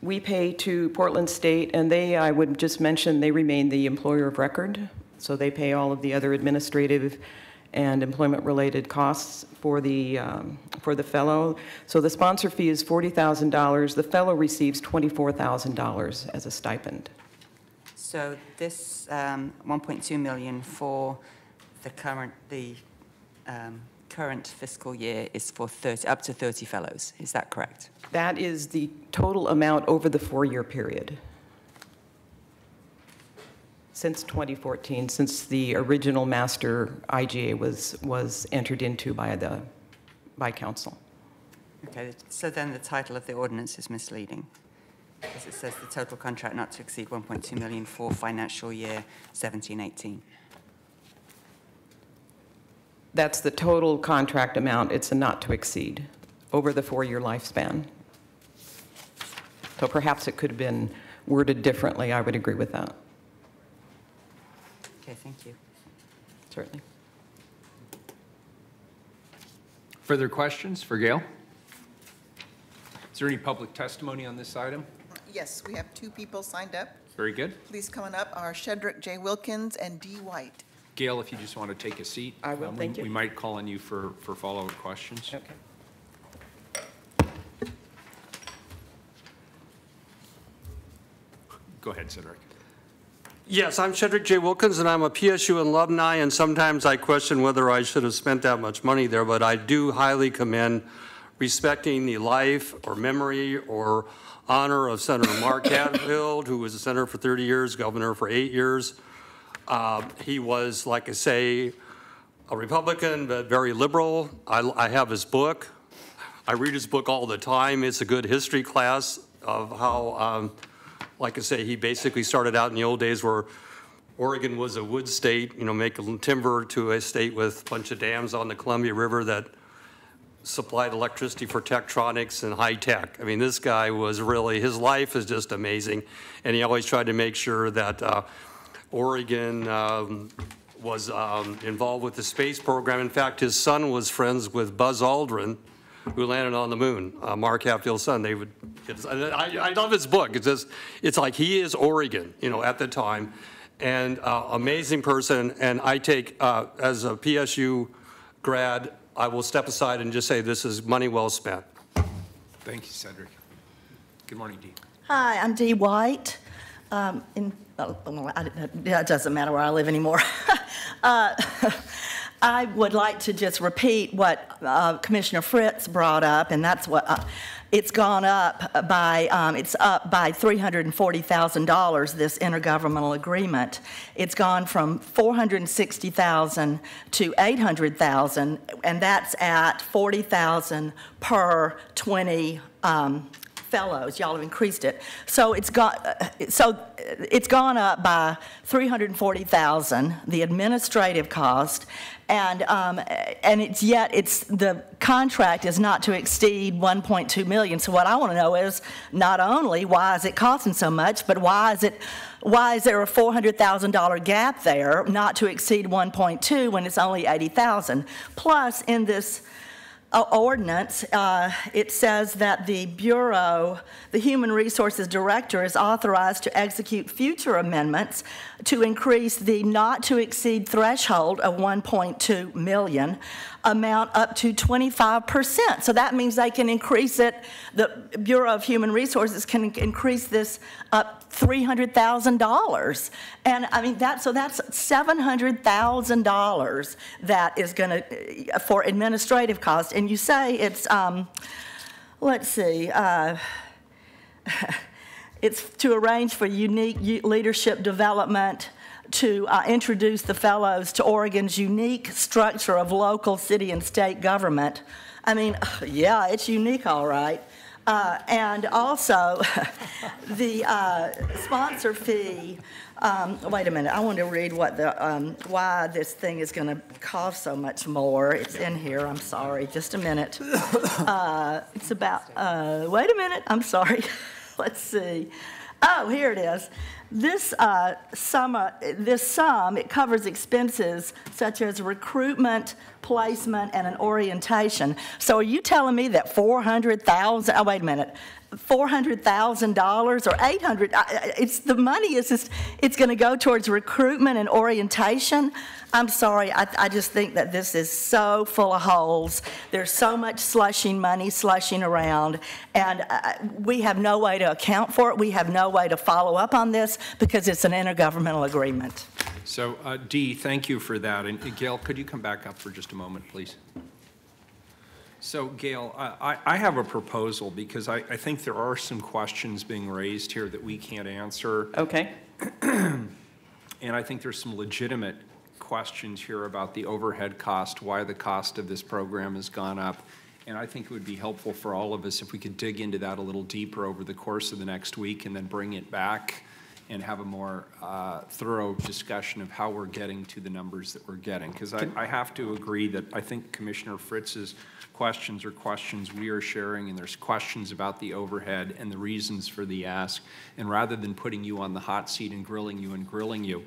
we pay to Portland State, and I would just mention, they remain the employer of record, so they pay all of the other administrative and employment-related costs for the fellow. So the sponsor fee is $40,000. The fellow receives $24,000 as a stipend. So this 1.2 million for the current fiscal year is for up to 30 fellows. Is that correct? That is the total amount over the 4-year period. Since 2014, since the original master IGA was entered into by council. Okay, so then the title of the ordinance is misleading, because it says the total contract not to exceed 1.2 million for financial year 17-18. That's the total contract amount. It's a not to exceed over the 4-year lifespan. So perhaps it could have been worded differently. I would agree with that. Okay, thank you. Certainly. Further questions for Gail? Is there any public testimony on this item? Yes, we have 2 people signed up. Very good. Please come on up are Shedrick J. Wilkins and D. White. Gail, if you just want to take a seat. I will, thank you. We might call on you for follow-up questions. Okay. Go ahead, Cedric. Yes, I'm Shedrick J. Wilkins, and I'm a PSU alumni, and sometimes I question whether I should have spent that much money there, but I do highly commend respecting the life or memory or honor of Senator Mark Hatfield, who was a senator for 30 years, governor for 8 years. He was, like I say, a Republican, but very liberal. I have his book. I read his book all the time. It's a good history class of how, like I say, he basically started out in the old days where Oregon was a wood state, you know, making timber, to a state with a bunch of dams on the Columbia River that supplied electricity for Tektronix and high tech. I mean, this guy was really, his life is just amazing. And he always tried to make sure that Oregon was involved with the space program. In fact, his son was friends with Buzz Aldrin, who landed on the moon, Mark Hatfield's son. I love his book. It's like he is Oregon, you know, at the time. And amazing person. And I take, as a PSU grad, I will step aside and just say this is money well spent. Thank you, Cedric. Good morning, Dee. Hi, I'm Dee White. It doesn't matter where I live anymore. I would like to just repeat what Commissioner Fritz brought up, and that's what it's gone up by. It's up by $340,000. This intergovernmental agreement. It's gone from $460,000 to $800,000, and that's at $40,000 per 20 fellows. Y'all have increased it. So it's gone up by $340,000, the administrative cost, and the contract is not to exceed $1.2 million. So what I want to know is not only why is it costing so much, but why is there a $400,000 gap there, not to exceed 1.2 when it's only 80,000? Plus, in this ordinance, it says that the Bureau, the Human Resources Director, is authorized to execute future amendments to increase the not-to-exceed threshold of 1.2 million amount up to 25%. So that means they can increase it, the Bureau of Human Resources can increase this up $300,000. And I mean, that's $700,000 that is going to, for administrative costs. And you say it's, let's see, it's to arrange for unique leadership development, to introduce the fellows to Oregon's unique structure of local, city, and state government. I mean, yeah, it's unique, all right. And also, the sponsor fee, wait a minute, I want to read what the, why this thing is going to cost so much more. It's in here, I'm sorry, just a minute. It's about, wait a minute, I'm sorry. Let's see. Oh, here it is. This sum, it covers expenses such as recruitment, placement, and an orientation. So are you telling me that $400,000, oh, wait a minute, $400,000 or $800,000, it's the money is just, it's going to go towards recruitment and orientation? I'm sorry, I just think that this is so full of holes. There's so much money slushing around, and we have no way to account for it. We have no way to follow up on this because it's an intergovernmental agreement. So, Dee, thank you for that. And Gail, could you come back up for just a moment, please? So, Gail, I have a proposal because I think there are some questions being raised here that we can't answer. Okay. And I think there's some legitimate questions here about the overhead cost, why the cost of this program has gone up. And I think it would be helpful for all of us if we could dig into that a little deeper over the course of the next week and then bring it back and have a more thorough discussion of how we're getting to the numbers that we're getting. Because I have to agree that I think Commissioner Fritz's questions are questions we are sharing, and there's questions about the overhead and the reasons for the ask. And rather than putting you on the hot seat and grilling you,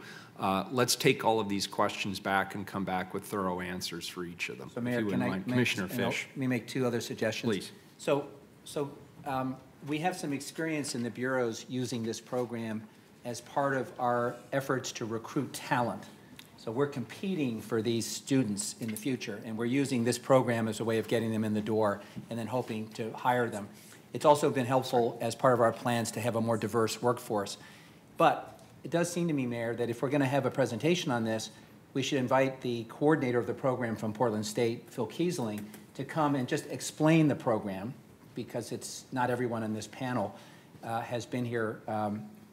let's take all of these questions back and come back with thorough answers for each of them. So, Mayor, can I Commissioner Fish. Let me make two other suggestions. Please. So we have some experience in the bureaus using this program as part of our efforts to recruit talent. So we're competing for these students in the future, and we're using this program as a way of getting them in the door and then hoping to hire them. It's also been helpful as part of our plans to have a more diverse workforce. But it does seem to me, Mayor, that if we're going to have a presentation on this, we should invite the coordinator of the program from Portland State, Phil Kiesling, to come and just explain the program, because it's not everyone in this panel has been here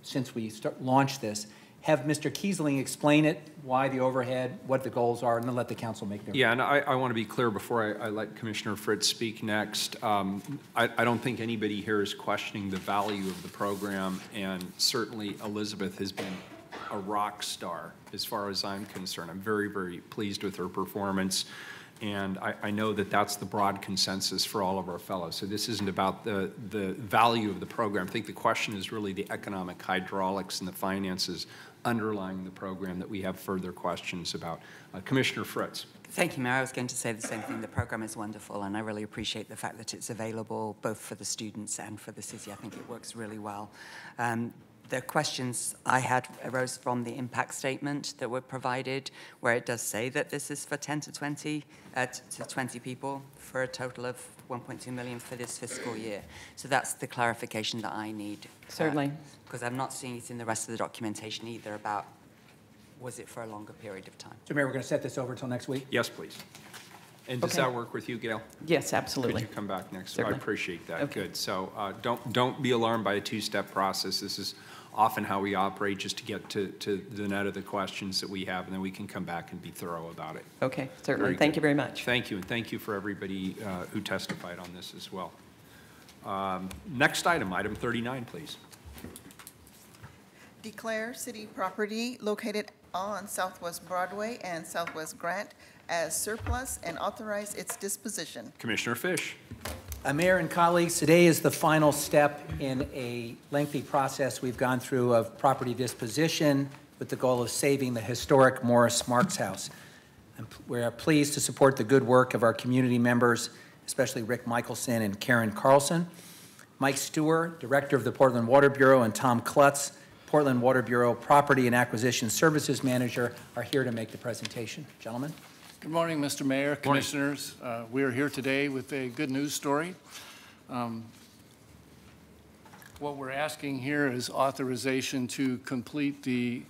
since we launched this. Have Mr. Kiesling explain it, why the overhead, what the goals are, and then let the council make their. Yeah, and I want to be clear before I let Commissioner Fritz speak next. I don't think anybody here is questioning the value of the program, and certainly Elizabeth has been a rock star as far as I'm concerned. I'm very, very pleased with her performance, and I know that that's the broad consensus for all of our fellows. So this isn't about the value of the program. I think the question is really the economic hydraulics and the finances underlying the program that we have further questions about. Commissioner Fritz. Thank you, Mayor. I was going to say the same thing. The program is wonderful, and I really appreciate the fact that it's available both for the students and for the city. I think it works really well. The questions I had arose from the impact statement that were provided, where it does say that this is for 10 to 20 people for a total of 1.2 million for this fiscal year. So that's the clarification that I need. Certainly. Because I'm not seeing it in the rest of the documentation either about, was it for a longer period of time? So, Mayor, we're going to set this over until next week? Yes, please. And does that work with you, Gail? Yes, absolutely. Could you come back next? Certainly. I appreciate that. Okay. Good. So don't be alarmed by a two-step process. This is often how we operate, just to get to the nut of the questions that we have, and then we can come back and be thorough about it. Okay, certainly. Thank you very much. Thank you, and thank you for everybody who testified on this as well. Next item, item 39, please. Declare city property located on Southwest Broadway and Southwest Grant as surplus and authorize its disposition. Commissioner Fish. Mayor and colleagues, today is the final step in a lengthy process we've gone through of property disposition with the goal of saving the historic Morris Marks House. We are pleased to support the good work of our community members, especially Rick Michelson and Karen Carlson. Mike Stewart, Director of the Portland Water Bureau, and Tom Klutz, Portland Water Bureau Property and Acquisition Services Manager, are here to make the presentation. Gentlemen. Good morning, Mr. Mayor, Commissioners. We are here today with a good news story. What we're asking here is authorization to complete the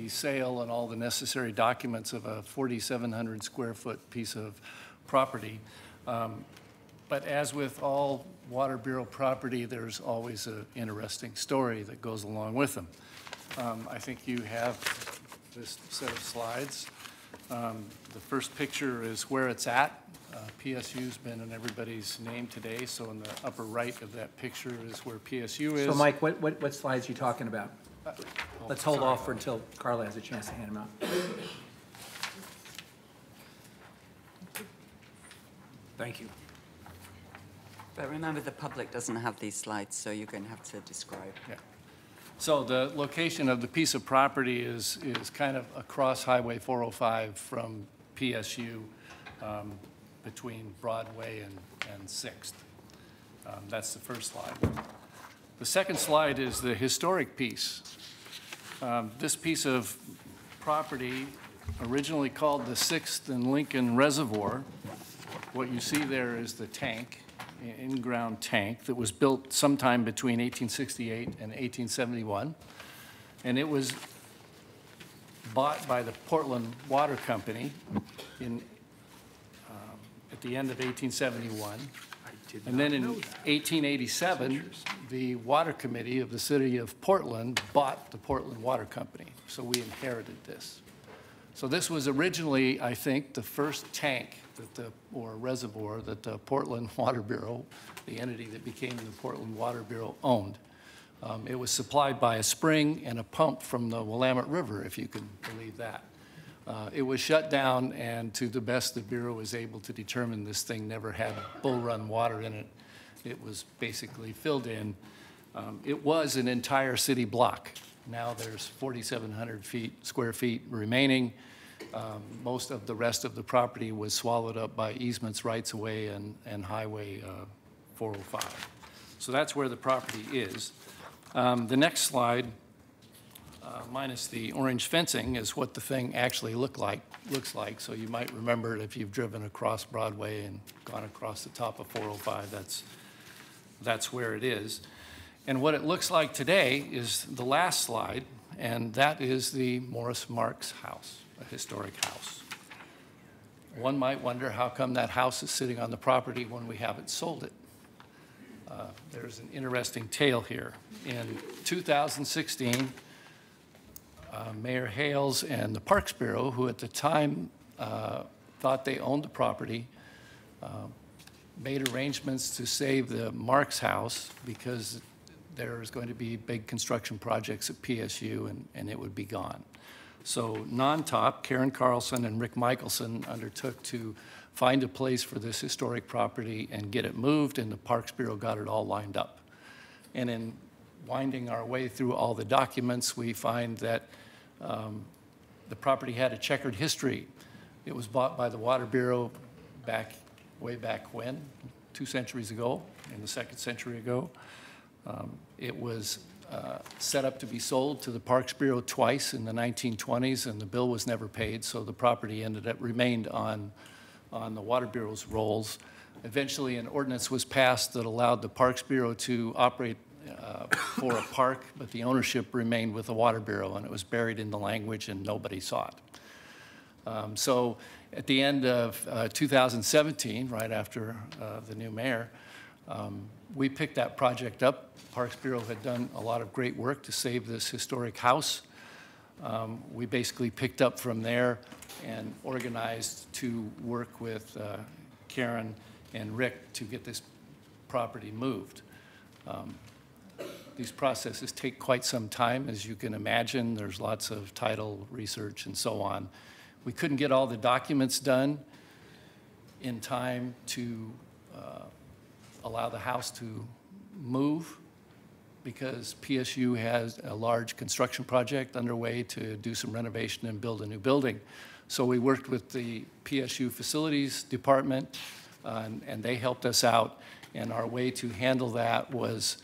sale and all the necessary documents of a 4,700 square foot piece of property. But as with all Water Bureau property, there's always an interesting story that goes along with them. I think you have this set of slides. The first picture is where it's at. PSU's been in everybody's name today, so in the upper right of that picture is where PSU is. So, Mike, what slides are you talking about? Let's hold off until Carla has a chance to hand them out. Thank you. But remember, the public doesn't have these slides, so you're going to have to describe. Yeah. So the location of the piece of property is kind of across Highway 405 from PSU between Broadway and 6th. That's the first slide. The second slide is the historic piece. This piece of property, originally called the 6th and Lincoln Reservoir, what you see there is the tank, in-ground tank that was built sometime between 1868 and 1871. And it was bought by the Portland Water Company at the end of 1871. And then in 1887, the Water Committee of the City of Portland bought the Portland Water Company. So we inherited this. So this was originally, I think, the first tank or reservoir that the Portland Water Bureau, the entity that became the Portland Water Bureau, owned. It was supplied by a spring and a pump from the Willamette River, if you can believe that. It was shut down, and to the best the Bureau was able to determine, this thing never had Bull Run water in it. It was basically filled in. It was an entire city block. Now there's 4,700 square feet remaining. Most of the rest of the property was swallowed up by easements, rights of way, and Highway 405. So that's where the property is. The next slide, minus the orange fencing, is what the thing actually looks like. So you might remember it if you've driven across Broadway and gone across the top of 405. That's where it is. And what it looks like today is the last slide, and that is the Morris Marks house, a historic house. One might wonder how come that house is sitting on the property when we haven't sold it. There's an interesting tale here. In 2016, Mayor Hales and the Parks Bureau, who at the time thought they owned the property, made arrangements to save the Marks house because there is going to be big construction projects at PSU and it would be gone. So non-top, Karen Carlson and Rick Michelson undertook to find a place for this historic property and get it moved, and the Parks Bureau got it all lined up. And in winding our way through all the documents, we find that the property had a checkered history. It was bought by the Water Bureau way back when, 2 centuries ago, in the 2nd century ago. It was set up to be sold to the Parks Bureau twice in the 1920s, and the bill was never paid, so the property remained on the Water Bureau's rolls. Eventually, an ordinance was passed that allowed the Parks Bureau to operate for a park, but the ownership remained with the Water Bureau, and it was buried in the language, and nobody saw it. So at the end of 2017, right after the new mayor, we picked that project up. Parks Bureau had done a lot of great work to save this historic house. We basically picked up from there and organized to work with Karen and Rick to get this property moved. These processes take quite some time, as you can imagine. There's lots of title research and so on. We couldn't get all the documents done in time to allow the house to move because PSU has a large construction project underway to do some renovation and build a new building. So we worked with the PSU Facilities Department, and they helped us out. And our way to handle that was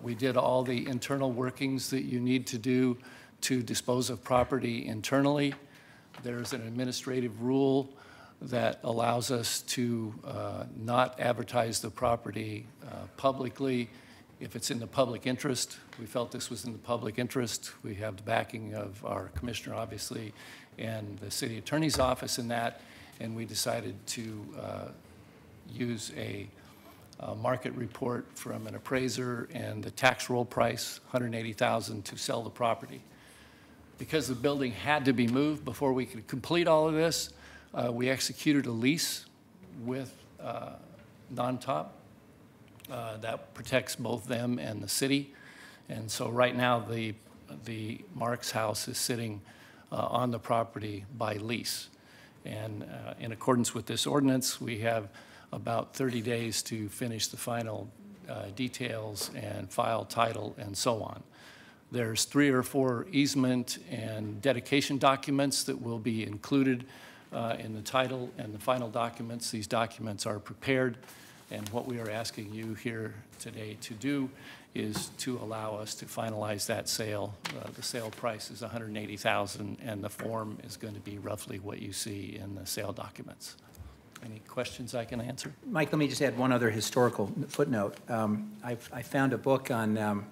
we did all the internal workings that you need to do to dispose of property internally. There's an administrative rule that allows us to not advertise the property publicly if it's in the public interest. We felt this was in the public interest. We have the backing of our commissioner, obviously, and the city attorney's office in that, and we decided to use a market report from an appraiser and the tax roll price, $180,000, to sell the property. Because the building had to be moved before we could complete all of this, we executed a lease with Non-Top that protects both them and the city. And so right now, the Marks house is sitting on the property by lease. And in accordance with this ordinance, we have about 30 days to finish the final details and file title and so on. There's 3 or 4 easement and dedication documents that will be included in the title and the final documents. These documents are prepared, and what we are asking you here today to do is to allow us to finalize that sale. The sale price is $180,000, and the form is going to be roughly what you see in the sale documents. Any questions I can answer? Mike, let me just add one other historical footnote. I found a book on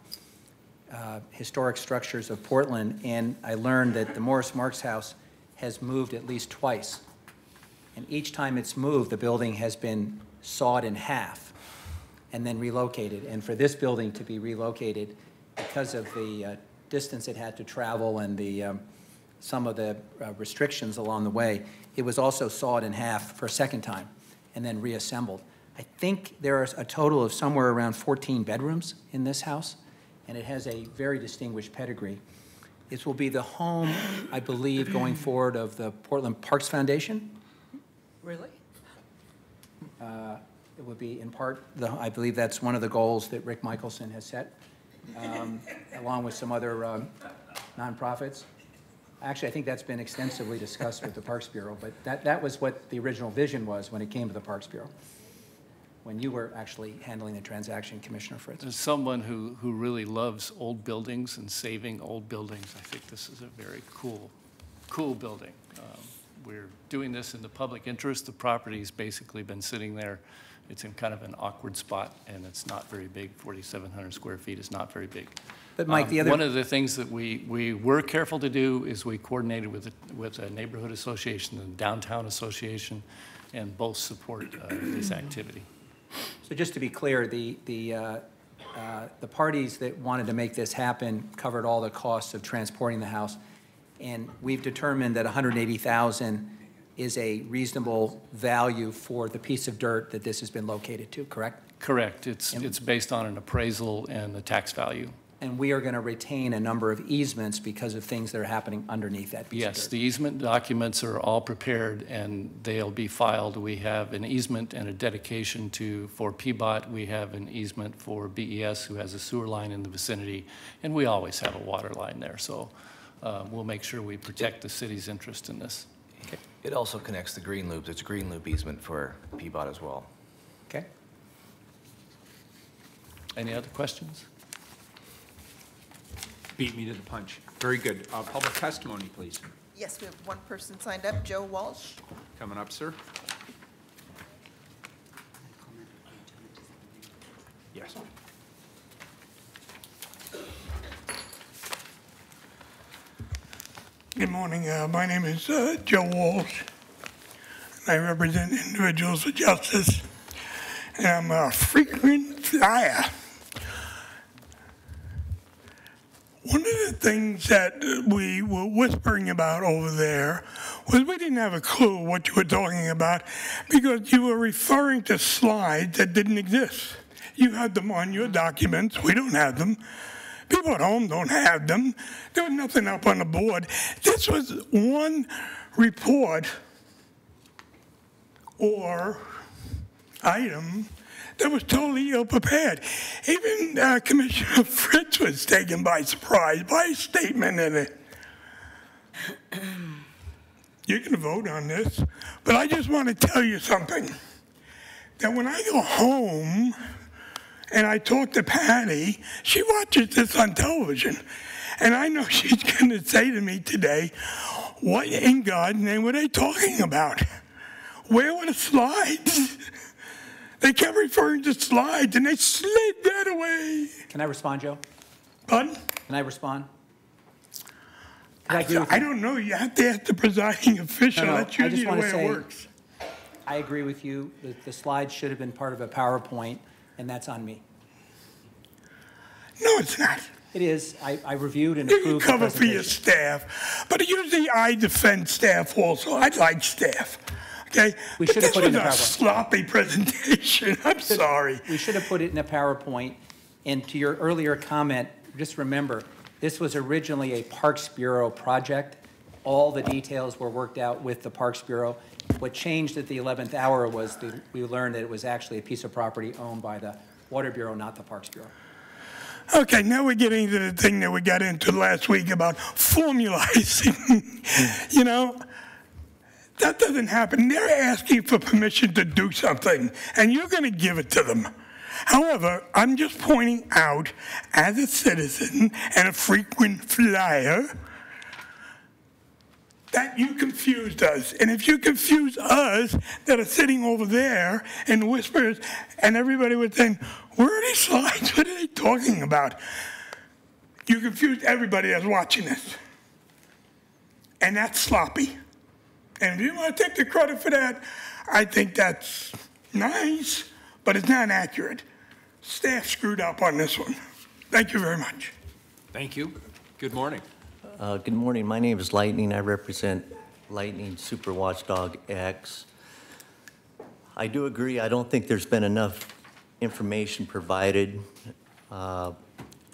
historic structures of Portland, and I learned that the Morris Marks house has moved at least twice. And each time it's moved, the building has been sawed in half and then relocated. And for this building to be relocated, because of the distance it had to travel and the some of the restrictions along the way, it was also sawed in half for a second time and then reassembled. I think there is a total of somewhere around 14 bedrooms in this house, and it has a very distinguished pedigree. This will be the home, I believe, going forward of the Portland Parks Foundation. Really? It would be in part, I believe that's one of the goals that Rick Michelson has set, along with some other nonprofits. Actually, I think that's been extensively discussed with the Parks Bureau, but that was what the original vision was when it came to the Parks Bureau, when you were actually handling the transaction, Commissioner Fritz. As someone who really loves old buildings and saving old buildings, I think this is a very cool building. We're doing this in the public interest. The property's basically been sitting there. It's in kind of an awkward spot, and it's not very big. 4,700 square feet is not very big. But Mike, one of the things that we were careful to do is we coordinated with a neighborhood association and downtown association, and both support this activity. So just to be clear, the parties that wanted to make this happen covered all the costs of transporting the house, and we've determined that $180,000 is a reasonable value for the piece of dirt that this has been located to, correct? Correct. It's based on an appraisal and the tax value. And we are going to retain a number of easements because of things that are happening underneath that piece of dirt. Yes, the easement documents are all prepared, and they'll be filed. We have an easement and a dedication for PBOT. We have an easement for BES, who has a sewer line in the vicinity, and we always have a water line there. So we'll make sure we protect the city's interest in this. Okay. It also connects the Green Loop. There's a Green Loop easement for PBOT as well. Okay. Any other questions? Beat me to the punch. Very good. Public testimony, please. Yes, we have one person signed up, Joe Walsh. Coming up, sir. Yes. Good morning. My name is Joe Walsh. I represent Individuals for Justice, and I'm a frequent flyer. One of the things that we were whispering about over there was we didn't have a clue what you were talking about because you were referring to slides that didn't exist. You have them on your documents. We don't have them. People at home don't have them. There was nothing up on the board. This was one report or item that was totally ill-prepared. Even Commissioner Fritz was taken by surprise by a statement in it. You can vote on this, but I just want to tell you something. That when I go home and I talk to Patty, she watches this on television. And I know she's going to say to me today, what in God's name were they talking about? Where were the slides? They kept referring to slides, and they slid that away. Can I respond, Joe? Pardon? Can I respond? I don't know. You have to ask the presiding official. No, That's usually the way it works. I agree with you. The slides should have been part of a PowerPoint, and that's on me. No, it's not. It is. I reviewed and You approved can the cover for your presentation. staff, but usually I defend staff also. I like staff. Okay? We But should have this put it in was the a PowerPoint. sloppy presentation. I'm sorry. We should have put it in a PowerPoint. And to your earlier comment, just remember, this was originally a Parks Bureau project. All the details were worked out with the Parks Bureau. What changed at the 11th hour was we learned that it was actually a piece of property owned by the Water Bureau, not the Parks Bureau. Okay, now we're getting to the thing that we got into last week about formalizing. You know, that doesn't happen. They're asking for permission to do something, and you're going to give it to them. However, I'm just pointing out, as a citizen and a frequent flyer, that you confused us. And if you confuse us that are sitting over there in whispers, and everybody was saying, where are these slides? What are they talking about? You confused everybody that's watching this. And that's sloppy. And if you want to take the credit for that, I think that's nice, but it's not accurate. Staff screwed up on this one. Thank you very much. Thank you. Good morning. Good morning. My name is Lightning. I represent Lightning Super Watchdog X. I do agree. I don't think there's been enough information provided. The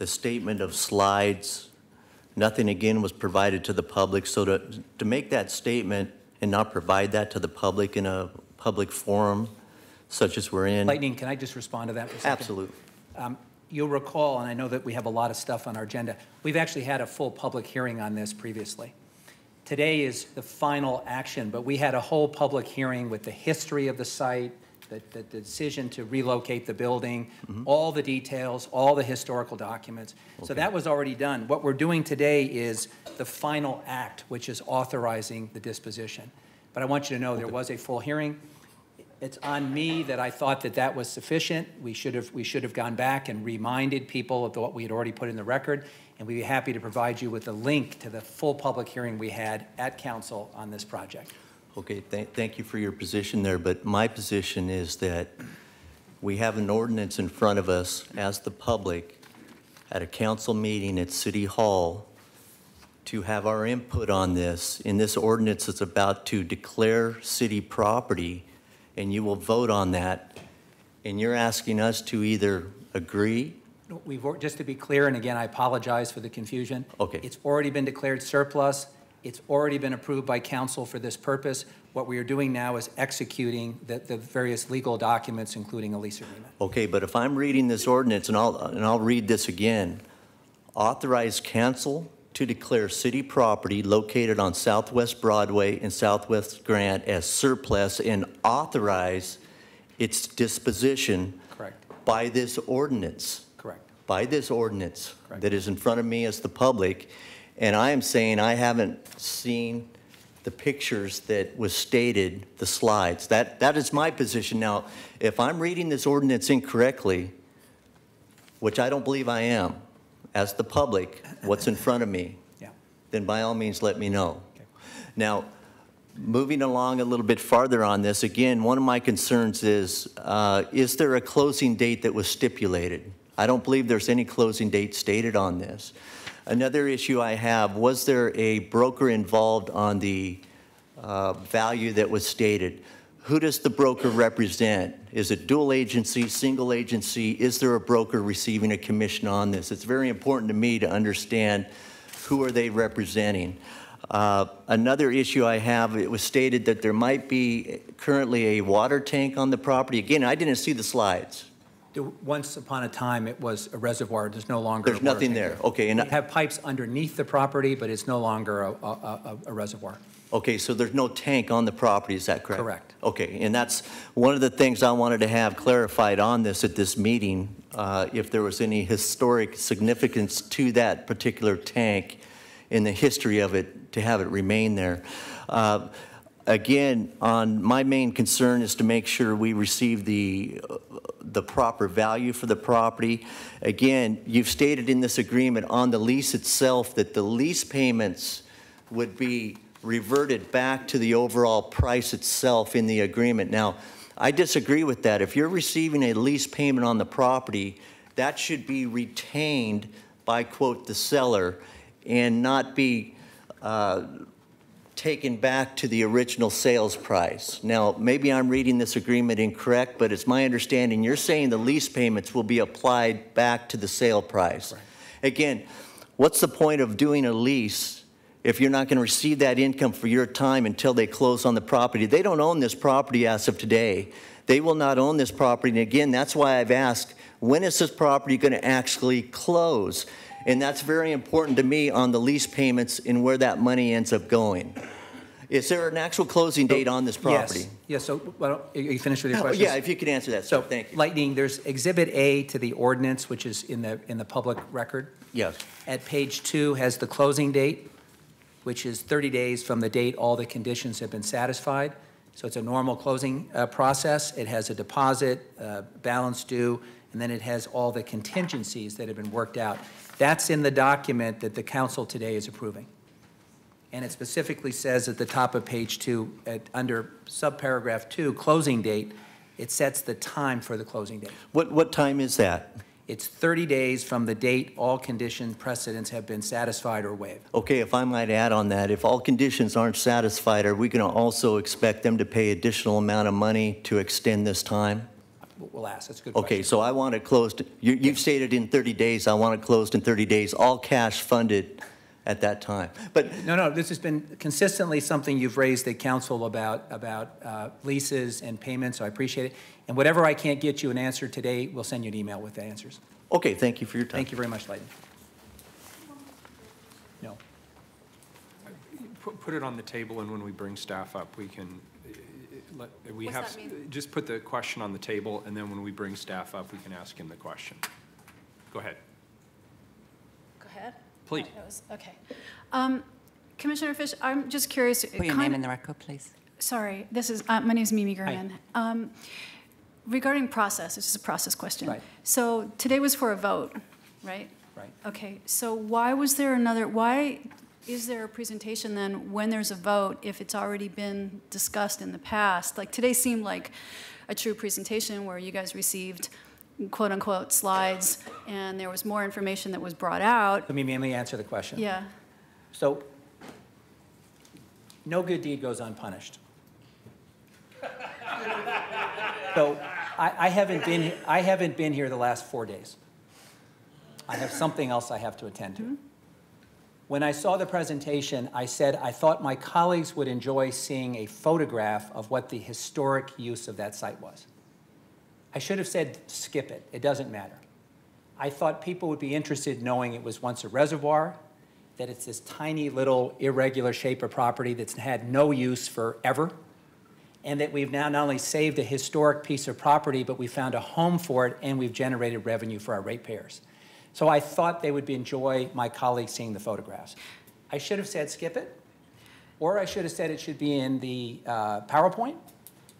statement of slides, nothing again was provided to the public. So to make that statement and not provide that to the public in a public forum such as we're in. Lightning, can I just respond to that for a second? Absolutely. You'll recall, and I know that we have a lot of stuff on our agenda, we've actually had a full public hearing on this previously. Today is the final action, but we had a whole public hearing with the history of the site, the decision to relocate the building, all the details, all the historical documents. So that was already done. What we're doing today is the final act, which is authorizing the disposition. But I want you to know there was a full hearing. It's on me that I thought that that was sufficient. We should have gone back and reminded people of what we had already put in the record, and we'd be happy to provide you with a link to the full public hearing we had at council on this project. Okay, thank you for your position there, but my position is that we have an ordinance in front of us as the public at a council meeting at City Hall to have our input on this. In this ordinance, it's about to declare city property, and you will vote on that, and you're asking us to either agree. Just to be clear, and again, I apologize for the confusion. Okay. It's already been declared surplus. It's already been approved by council for this purpose. What we are doing now is executing the various legal documents, including a lease agreement. Okay, but if I'm reading this ordinance, and I'll read this again, authorize council to declare city property located on Southwest Broadway and Southwest Grant as surplus and authorize its disposition. Correct. By this ordinance. Correct. By this ordinance. Correct. That is in front of me as the public. And I am saying I haven't seen the pictures that was stated, the slides. That is my position. Now, if I'm reading this ordinance incorrectly, which I don't believe I am, as the public, what's in front of me, then by all means let me know. Okay. Now, moving along a little bit farther on this, again, one of my concerns is there a closing date that was stipulated? I don't believe there's any closing date stated on this. Another issue I have, was there a broker involved on the value that was stated? who does the broker represent? Is it dual agency, single agency? Is there a broker receiving a commission on this? It's very important to me to understand who are they representing. Another issue I have, it was stated that there might be currently a water tank on the property. Again, I didn't see the slides. Once upon a time, it was a reservoir. There's no longer. There's nothing there. Okay. And we have pipes underneath the property, but it's no longer a reservoir. Okay, so there's no tank on the property, is that correct? Correct. Okay, and that's one of the things I wanted to have clarified on this at this meeting, if there was any historic significance to that particular tank in the history of it, to have it remain there. Again, my main concern is to make sure we receive the proper value for the property. Again, you've stated in this agreement on the lease itself that the lease payments would be reverted back to the overall price itself in the agreement. Now, I disagree with that. If you're receiving a lease payment on the property, that should be retained by, quote, the seller and not be taken back to the original sales price. Now, maybe I'm reading this agreement incorrect, but it's my understanding you're saying the lease payments will be applied back to the sale price. Right. Again, what's the point of doing a lease if you're not going to receive that income for your time until they close on the property? They don't own this property as of today. They will not own this property. And again, that's why I've asked, when is this property going to actually close? And that's very important to me on the lease payments and where that money ends up going. Is there an actual closing date on this property? Yes. Yes. So, well, are you finished with your questions? Yeah, if you could answer that. So, thank you. Lightning, there's Exhibit A to the ordinance, which is in the public record. Yes. At page 2 has the closing date, which is 30 days from the date all the conditions have been satisfied. So it's a normal closing process. It has a deposit, balance due, and then it has all the contingencies that have been worked out. That's in the document that the council today is approving. And it specifically says at the top of page 2, under subparagraph 2, closing date, it sets the time for the closing date. What time is that? It's 30 days from the date all condition precedents have been satisfied or waived. Okay, if I might add on that, if all conditions aren't satisfied, are we going to also expect them to pay additional amount of money to extend this time? We'll ask. That's a good question. Okay, so I want it closed. You've stated in 30 days. I want it closed in 30 days, all cash funded at that time. But no, this has been consistently something you've raised at council about leases and payments, so I appreciate it. And whatever I can't get you an answer today, we'll send you an email with the answers. Okay, thank you for your time. Thank you very much, Leighton. No. Put it on the table, and when we bring staff up, we can, just put the question on the table, and then when we bring staff up, we can ask him the question. Go ahead. Go ahead. Please. Okay. Commissioner Fish, I'm just curious. Put your name in the record, please. Sorry, this is, my name is Mimi Gurman. Regarding process, this is a process question. Right. So today was for a vote, right? Right. Okay, so why is there a presentation then when there's a vote if it's already been discussed in the past? Like today seemed like a true presentation where you guys received quote unquote slides and there was more information that was brought out. Let me answer the question. Yeah. So no good deed goes unpunished. So I haven't been here the last 4 days. I have something else I have to attend to. Mm-hmm. When I saw the presentation, I said I thought my colleagues would enjoy seeing a photograph of what the historic use of that site was. I should have said skip it. It doesn't matter. I thought people would be interested knowing it was once a reservoir, that it's this tiny little irregular shape of property that's had no use forever, and that we've now not only saved a historic piece of property, but we found a home for it, and we've generated revenue for our ratepayers. So I thought they would enjoy my colleagues seeing the photographs. I should have said skip it, or I should have said it should be in the PowerPoint.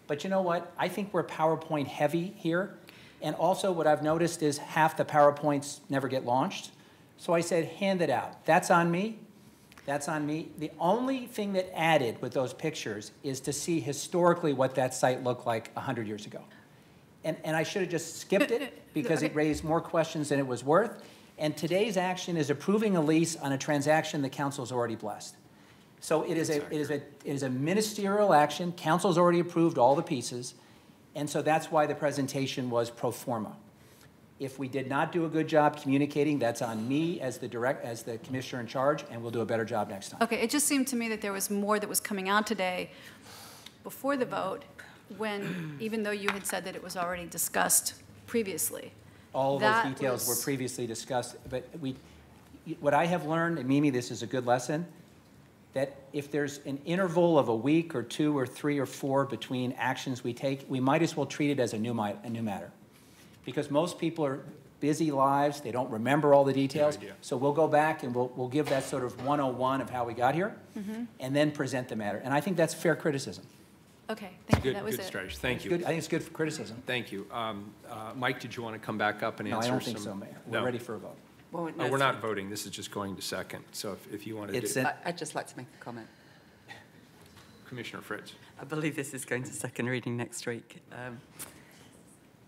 But you know what? I think we're PowerPoint heavy here. And also what I've noticed is half the PowerPoints never get launched. So I said, hand it out. That's on me. That's on me. The only thing that added with those pictures is to see historically what that site looked like 100 years ago. And I should have just skipped it because it raised more questions than it was worth. And today's action is approving a lease on a transaction the council's already blessed. So it is a ministerial action. Council's already approved all the pieces, and so that's why the presentation was pro forma. If we did not do a good job communicating, that's on me as the commissioner in charge, and we'll do a better job next time. Okay, it just seemed to me that there was more that was coming out today before the vote, when, even though you had said that it was already discussed previously. All of those details were previously discussed, but what I have learned, and Mimi, this is a good lesson, that if there's an interval of a week or 2 or 3 or 4 between actions we take, we might as well treat it as a new matter. Because most people are busy lives, they don't remember all the details. So we'll go back and we'll give that sort of 101 of how we got here, and then present the matter. And I think that's fair criticism. Okay, thank you. That was Good it. strategy. Thank you. I think it's good for criticism. Thank you. Mike, did you want to come back up and No, answer I don't think so, some? Mayor. We're ready for a vote. Well, Oh, we're not voting. This is just going to second. So if you want to do. I'd just like to make a comment. Commissioner Fritz. I believe this is going to second reading next week.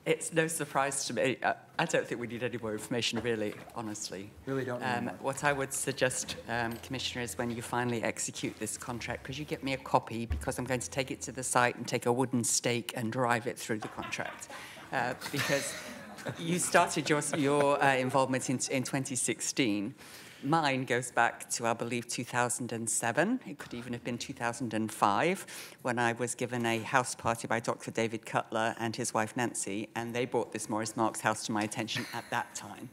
It's no surprise to me. I don't think we need any more information, really, honestly. Really don't need more. What I would suggest, Commissioner, is when you finally execute this contract, could you get me a copy? Because I'm going to take it to the site and take a wooden stake and drive it through the contract. Because you started your involvement in 2016. Mine goes back to, I believe, 2007. It could even have been 2005, when I was given a house party by Dr. David Cutler and his wife Nancy, and they brought this Maurice Marks house to my attention at that time.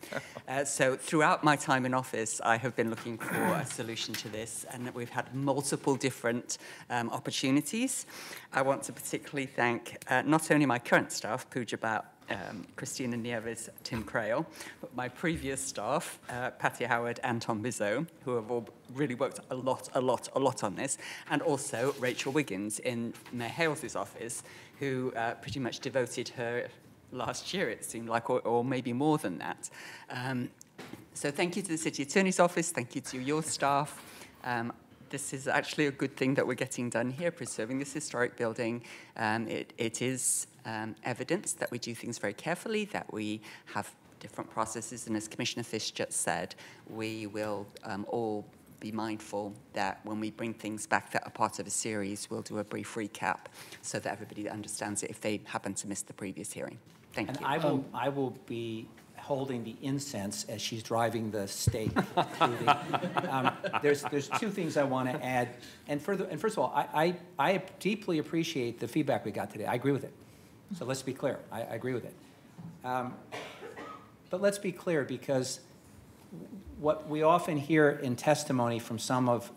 So throughout my time in office, I have been looking for a solution to this, and we've had multiple different opportunities. I want to particularly thank not only my current staff, Pooja Bhatt, Christina Nieves, Tim Crail, but my previous staff, Patty Howard and Tom Bizot, who have all really worked a lot on this, and also Rachel Wiggins in Mayor Hales's office, who pretty much devoted her last year, it seemed like, or maybe more than that. So thank you to the City Attorney's Office, thank you to your staff. This is actually a good thing that we're getting done here, preserving this historic building. It is evidence that we do things very carefully, that we have different processes, and as Commissioner Fish just said, we will all be mindful that when we bring things back that are part of a series, we'll do a brief recap so that everybody understands it if they happen to miss the previous hearing. Thank you. And I will be holding the incense as she's driving the stake through the, there's 2 things I want to add. And first of all, I deeply appreciate the feedback we got today. I agree with it. So let's be clear. I agree with it. But let's be clear, because what we often hear in testimony from some of,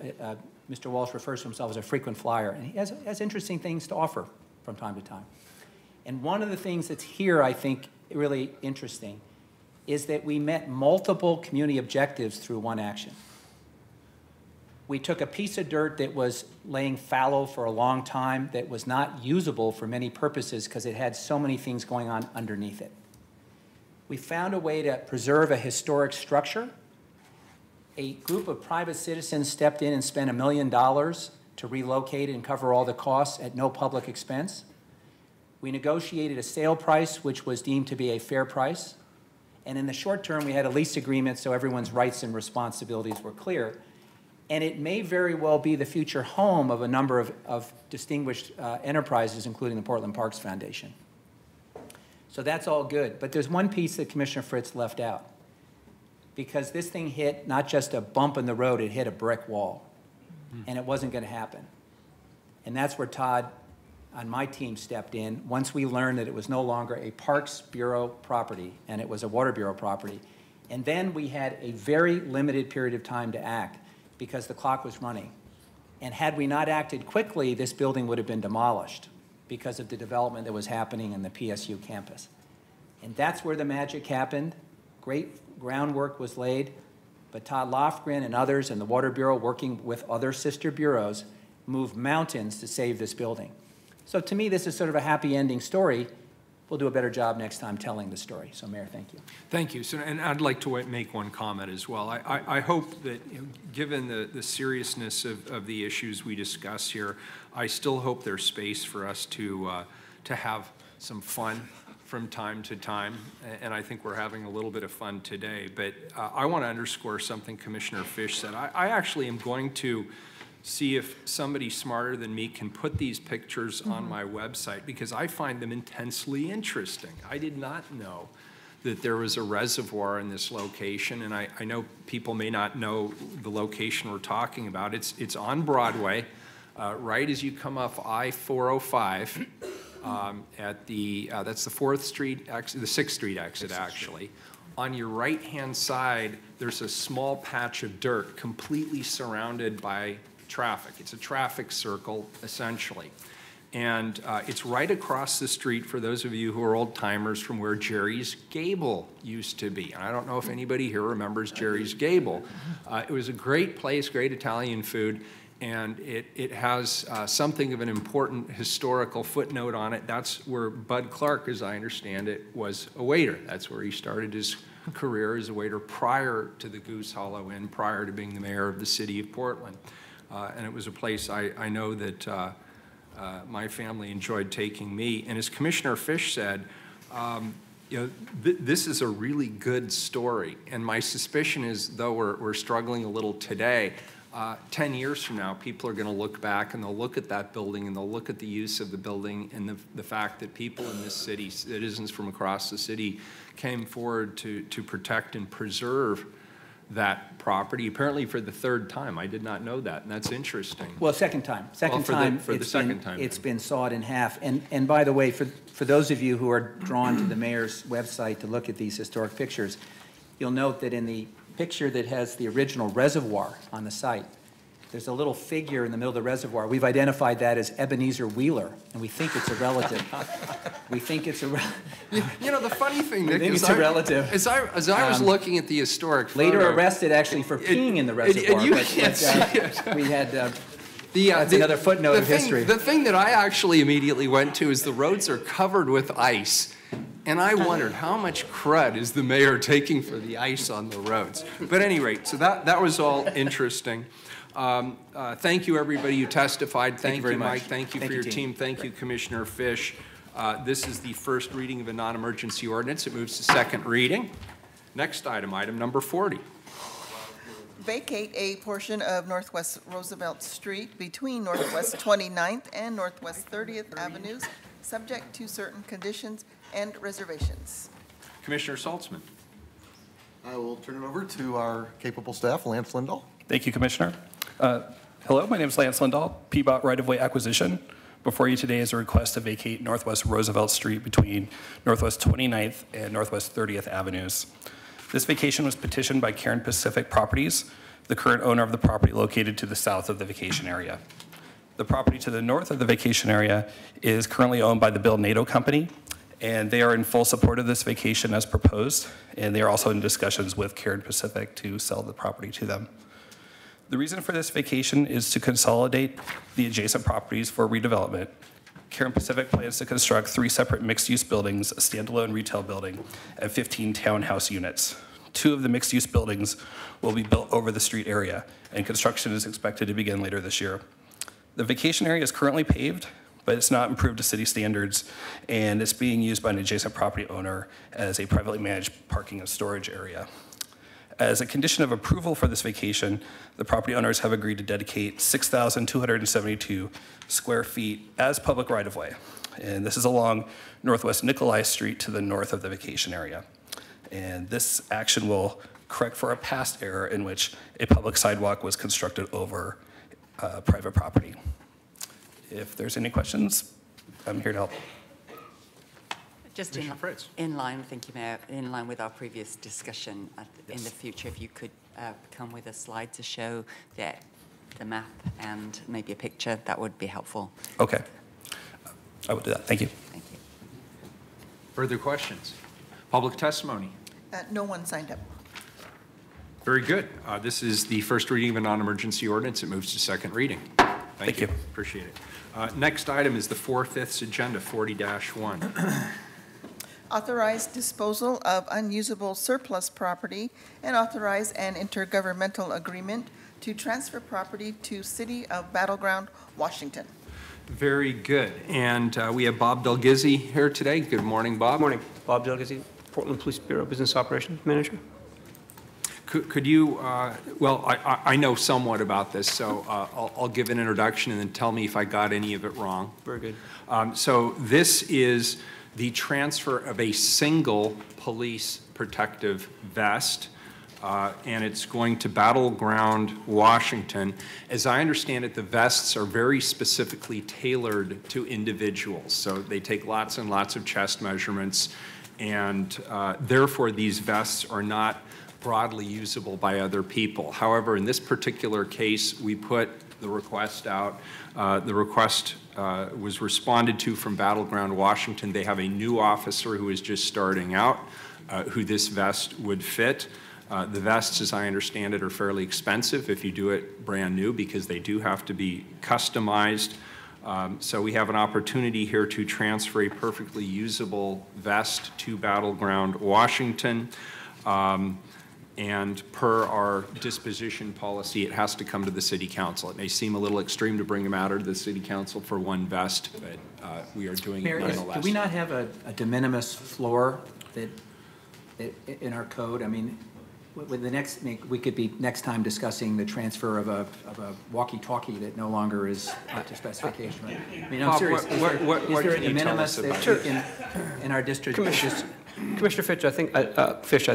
Mr. Walsh refers to himself as a frequent flyer, and he has interesting things to offer from time to time. And one of the things that's here, I think, really interesting, is that we met multiple community objectives through one action. We took a piece of dirt that was laying fallow for a long time, that was not usable for many purposes because it had so many things going on underneath it. We found a way to preserve a historic structure. A group of private citizens stepped in and spent $1 million to relocate it and cover all the costs at no public expense. We negotiated a sale price which was deemed to be a fair price. And in the short term, we had a lease agreement so everyone's rights and responsibilities were clear. And it may very well be the future home of a number of distinguished enterprises, including the Portland Parks Foundation. So that's all good. But there's one piece that Commissioner Fritz left out. Because this thing hit not just a bump in the road, it hit a brick wall. And it wasn't going to happen. And that's where Todd on my team stepped in once we learned that it was no longer a Parks Bureau property and it was a Water Bureau property. And then we had a very limited period of time to act because the clock was running. And had we not acted quickly, this building would have been demolished because of the development that was happening in the PSU campus. And that's where the magic happened. Great groundwork was laid, but Todd Lofgren and others and the Water Bureau, working with other sister bureaus, moved mountains to save this building. So to me, this is sort of a happy ending story. We'll do a better job next time telling the story. So, Mayor, thank you. Thank you. So, and I'd like to make one comment as well. I hope that, given the seriousness of the issues we discuss here, I still hope there's space for us to have some fun from time to time, and I think we're having a little bit of fun today. But I want to underscore something Commissioner Fish said. I actually am going to see if somebody smarter than me can put these pictures on my website, because I find them intensely interesting. I did not know that there was a reservoir in this location, and I know people may not know the location we're talking about. It's on Broadway, right as you come off I-405 at the, that's the 4th Street exit, the 6th Street exit, actually. On your right-hand side, there's a small patch of dirt completely surrounded by traffic. It's a traffic circle, essentially. And it's right across the street, for those of you who are old-timers, from where Jerry's Gable used to be. And I don't know if anybody here remembers Jerry's Gable. It was a great place, great Italian food, and it has something of an important historical footnote on it. That's where Bud Clark, as I understand it, was a waiter. That's where he started his career as a waiter prior to the Goose Hollow Inn, prior to being the mayor of the city of Portland. And it was a place I know that my family enjoyed taking me. And as Commissioner Fish said, you know, this is a really good story. And my suspicion is, though we're struggling a little today, 10 years from now, people are going to look back and they'll look at that building and they'll look at the use of the building and the fact that people in this city, citizens from across the city, came forward to protect and preserve that property, apparently for the 3rd time. I did not know that, and that's interesting. Well, second time. It's been sawed in half. And by the way, for those of you who are drawn to the mayor's website to look at these historic pictures, you'll note that in the picture that has the original reservoir on the site, there's a little figure in the middle of the reservoir. We've identified that as Ebenezer Wheeler, and we think it's a relative. We think it's a relative. You know, the funny thing, Nick, is it's a relative. As I was looking at the historic photo, later arrested actually for peeing in the reservoir. You can't see it. We had that's another footnote of history. The thing that I actually immediately went to is the roads are covered with ice. And I wondered, how much crud is the mayor taking for the ice on the roads? But at any rate, so that was all interesting. Thank you, everybody who testified. Thank you, very Mike. Much. Thank you for your team. Thank you, Commissioner Fish. This is the first reading of a non-emergency ordinance. It moves to second reading. Next item, item number 40. Vacate a portion of Northwest Roosevelt Street between Northwest 29th and Northwest 30th Avenues, subject to certain conditions and reservations. Commissioner Saltzman. I will turn it over to our capable staff, Lance Lindahl. Thank you, Commissioner. Hello, my name is Lance Lindahl, PBOT Right-of-Way Acquisition. Before you today is a request to vacate Northwest Roosevelt Street between Northwest 29th and Northwest 30th Avenues. This vacation was petitioned by Cairn Pacific Properties, the current owner of the property located to the south of the vacation area. The property to the north of the vacation area is currently owned by the Bill Nato Company, and they are in full support of this vacation as proposed, and they are also in discussions with Cairn Pacific to sell the property to them. The reason for this vacation is to consolidate the adjacent properties for redevelopment. Cairn Pacific plans to construct 3 separate mixed-use buildings, a standalone retail building, and 15 townhouse units. 2 of the mixed-use buildings will be built over the street area, and construction is expected to begin later this year. The vacation area is currently paved, but it's not improved to city standards, and it's being used by an adjacent property owner as a privately managed parking and storage area. As a condition of approval for this vacation, the property owners have agreed to dedicate 6,272 square feet as public right-of-way. And this is along Northwest Nikolai Street to the north of the vacation area. And this action will correct for a past error in which a public sidewalk was constructed over private property. If there's any questions, I'm here to help. Just in line, thank you, Mayor, in line with our previous discussion, in the future, if you could come with a slide to show the map and maybe a picture, that would be helpful. Okay. I will do that. Thank you. Thank you. Further questions? Public testimony? No one signed up. Very good. This is the first reading of a non-emergency ordinance. It moves to second reading. Thank you. Appreciate it. Next item is the 4/5 agenda, 40-1. Authorize disposal of unusable surplus property and authorize an intergovernmental agreement to transfer property to City of Battle Ground, Washington. Very good. And we have Bob Delgizzi here today. Good morning, Bob. Good morning. Bob Delgizzi, Portland Police Bureau Business Operations Manager. Could you, well, I know somewhat about this, so I'll give an introduction and then tell me if I got any of it wrong. Very good. So this is the transfer of a single police protective vest, and it's going to Battleground, Washington. As I understand it, the vests are very specifically tailored to individuals. So they take lots and lots of chest measurements, and therefore these vests are not broadly usable by other people. However, in this particular case, we put the request out. The request was responded to from Battleground, Washington. They have a new officer who is just starting out, who this vest would fit. The vests, as I understand it, are fairly expensive if you do it brand new because they do have to be customized. So we have an opportunity here to transfer a perfectly usable vest to Battleground, Washington. And per our disposition policy, it has to come to the City Council. It may seem a little extreme to bring a matter to the City Council for one vest, but we are doing it nonetheless. Do we not have a de minimis floor that in our code? I mean, with the next, we could be next time discussing the transfer of a walkie-talkie that no longer is up to specification. Right? I mean, I'm serious. Is there a de minimis in our district? Commissioner Fitch, I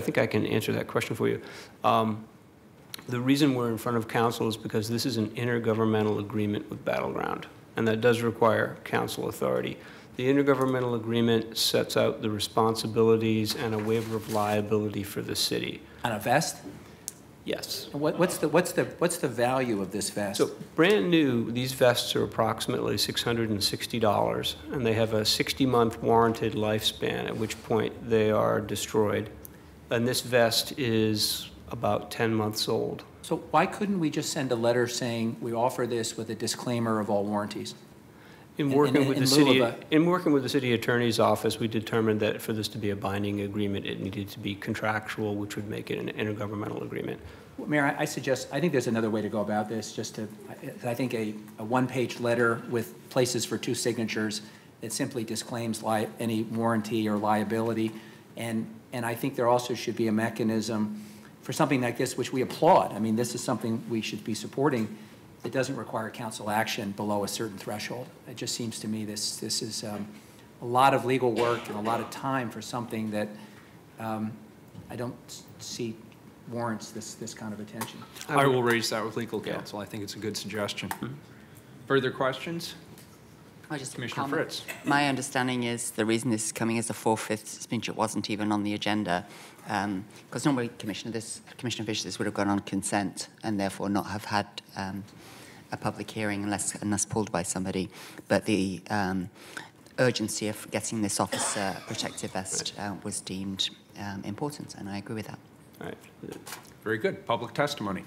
think I can answer that question for you. The reason we're in front of council is because this is an intergovernmental agreement with Battleground, and that does require council authority. The intergovernmental agreement sets out the responsibilities and a waiver of liability for the city. On a vest? Yes. What's the value of this vest? So brand new, these vests are approximately $660, and they have a 60-month warranted lifespan, at which point they are destroyed. And this vest is about 10 months old. So why couldn't we just send a letter saying we offer this with a disclaimer of all warranties? In working with the city attorney's office, we determined that for this to be a binding agreement, it needed to be contractual, which would make it an intergovernmental agreement. Well, Mayor, I think there's another way to go about this, just to, I think a one-page letter with places for 2 signatures that simply disclaims any warranty or liability. And I think there also should be a mechanism for something like this, which we applaud. I mean, this is something we should be supporting. It doesn't require council action below a certain threshold. It just seems to me this is a lot of legal work and a lot of time for something that I don't see warrants this kind of attention. I will raise that with legal counsel. I think it's a good suggestion. Further questions? Commissioner Fritz. My understanding is the reason this is coming as a 4/5 speech, it wasn't even on the agenda, because normally, Commissioner Fish, this would have gone on consent and therefore not have had a public hearing unless pulled by somebody. But the urgency of getting this officer protective vest was deemed important, and I agree with that. All right. Very good. Public testimony.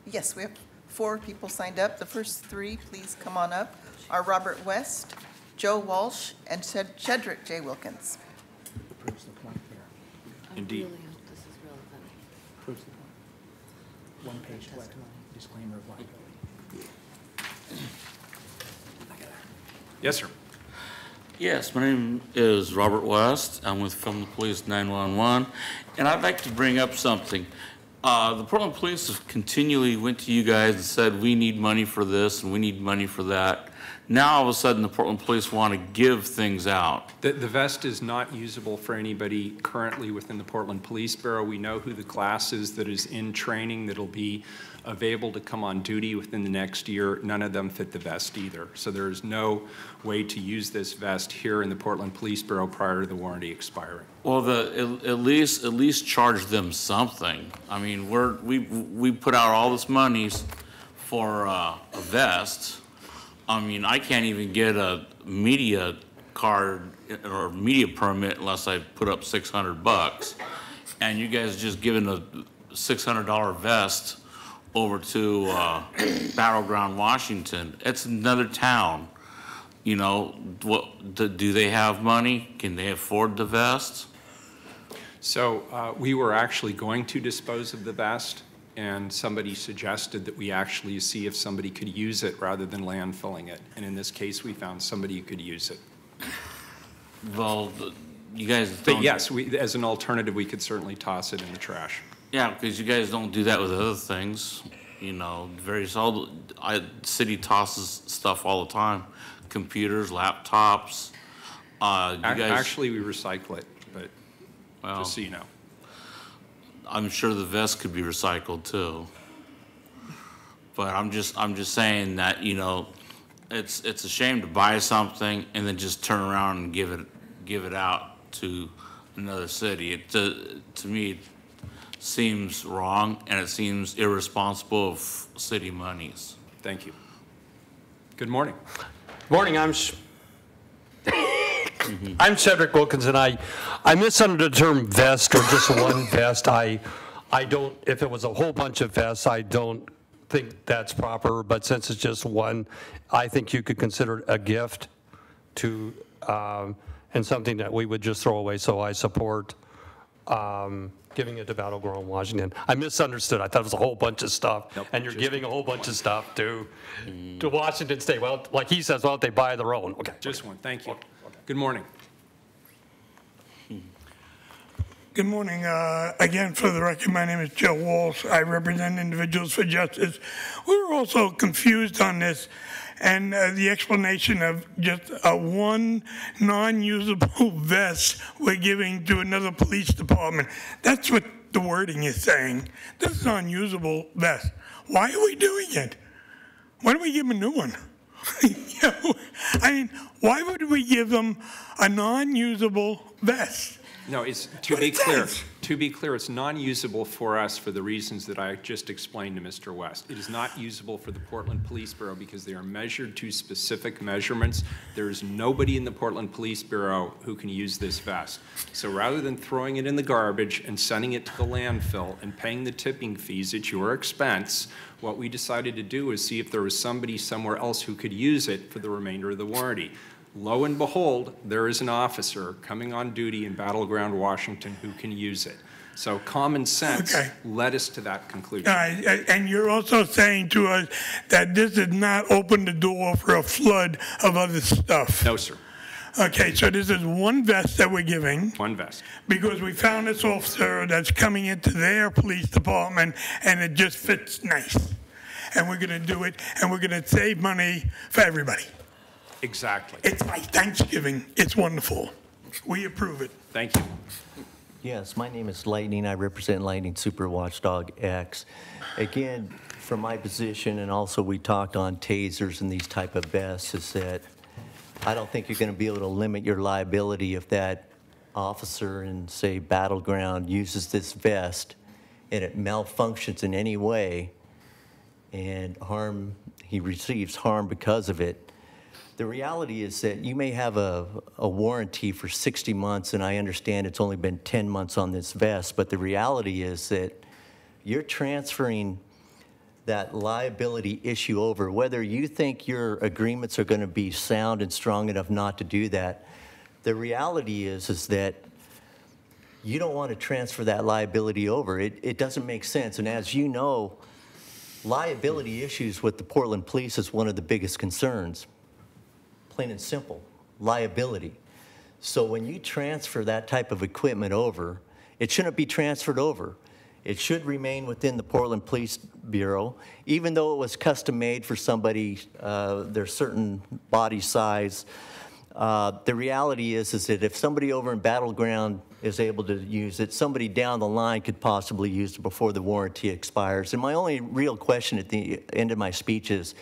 Yes, we have 4 people signed up. The first 3, please come on up, are Robert West, Joe Walsh, and Shedrick J. Wilkins. Proves the point there. Indeed. Proves the point. One-page letter, disclaimer of liability. Yes, sir. Yes, my name is Robert West. I'm with Film the Police 911, and I'd like to bring up something. The Portland Police have continually went to you guys and said, we need money for this and we need money for that. Now, all of a sudden, the Portland Police want to give things out. The vest is not usable for anybody currently within the Portland Police Bureau. We know who the class is that is in training that'll be available to come on duty within the next year. None of them fit the vest either. So there is no way to use this vest here in the Portland Police Bureau prior to the warranty expiring. Well, at least charge them something. I mean, we put out all this money for a vest. I mean, I can't even get a media card or media permit unless I put up $600. And you guys just giving a $600 vest over to Battleground, Washington. It's another town. You know, do they have money? Can they afford the vest? So we were actually going to dispose of the vest, and somebody suggested that we actually see if somebody could use it rather than landfilling it. And in this case, we found somebody who could use it. Well, you guys But yes, as an alternative, we could certainly toss it in the trash. Yeah, because you guys don't do that with other things. You know, very seldom. City tosses stuff all the time. Computers, laptops. You guys, Actually, we recycle it, but just so you know. I'm sure the vest could be recycled too. But I'm just saying that, you know, it's a shame to buy something and then just turn around and give it out to another city. It to me it seems wrong, and it seems irresponsible of city monies. Thank you. Good morning. Morning. I'm Cedric Wilkinson. I misunderstood the term vest or just one vest. I don't. If it was a whole bunch of vests, I don't think that's proper. But since it's just one, I think you could consider it a gift to and something that we would just throw away. So I support giving it to Battleground Washington. I misunderstood. I thought it was a whole bunch of stuff, and you're giving a whole bunch of stuff to Washington State. Well, like he says, well, they buy their own. Okay. Just one. Thank you. Good morning. Good morning. Again, for the record, my name is Joe Walsh. I represent Individuals for Justice. We were also confused on this, and the explanation of just one non-usable vest we're giving to another police department. That's what the wording is saying. This is non-usable vest. Why are we doing it? Why don't we give them a new one? I mean, why would we give them a non-usable vest? No, it's to be clear. To be clear, it's non-usable for us for the reasons that I just explained to Mr. West. It is not usable for the Portland Police Bureau because they are measured to specific measurements. There is nobody in the Portland Police Bureau who can use this vest. So rather than throwing it in the garbage and sending it to the landfill and paying the tipping fees at your expense, what we decided to do is see if there was somebody somewhere else who could use it for the remainder of the warranty. Lo and behold, there is an officer coming on duty in Battleground Washington who can use it. So common sense led us to that conclusion. And you're also saying to us that this does not open the door for a flood of other stuff. No, sir. Okay, so this is one vest that we're giving. One vest. Because we found this officer that's coming into their police department, and it just fits nice. And we're going to do it, and we're going to save money for everybody. Exactly. It's like Thanksgiving. It's wonderful. We approve it. Thank you. Yes, my name is Lightning. I represent Lightning Super Watchdog X. Again, from my position, and also we talked on tasers and these type of vests, is that I don't think you're going to be able to limit your liability if that officer in, say, Battleground uses this vest and it malfunctions in any way and he receives harm because of it. The reality is that you may have a warranty for 60 months, and I understand it's only been 10 months on this vest, but the reality is that you're transferring that liability issue over. Whether you think your agreements are going to be sound and strong enough not to do that, the reality is that you don't want to transfer that liability over. It doesn't make sense, and as you know, liability issues with the Portland Police is one of the biggest concerns. Plain and simple, liability. So when you transfer that type of equipment over, it shouldn't be transferred over. It should remain within the Portland Police Bureau, even though it was custom made for somebody, there's certain body size. The reality is that if somebody over in Battleground is able to use it, somebody down the line could possibly use it before the warranty expires. And my only real question at the end of my speech is,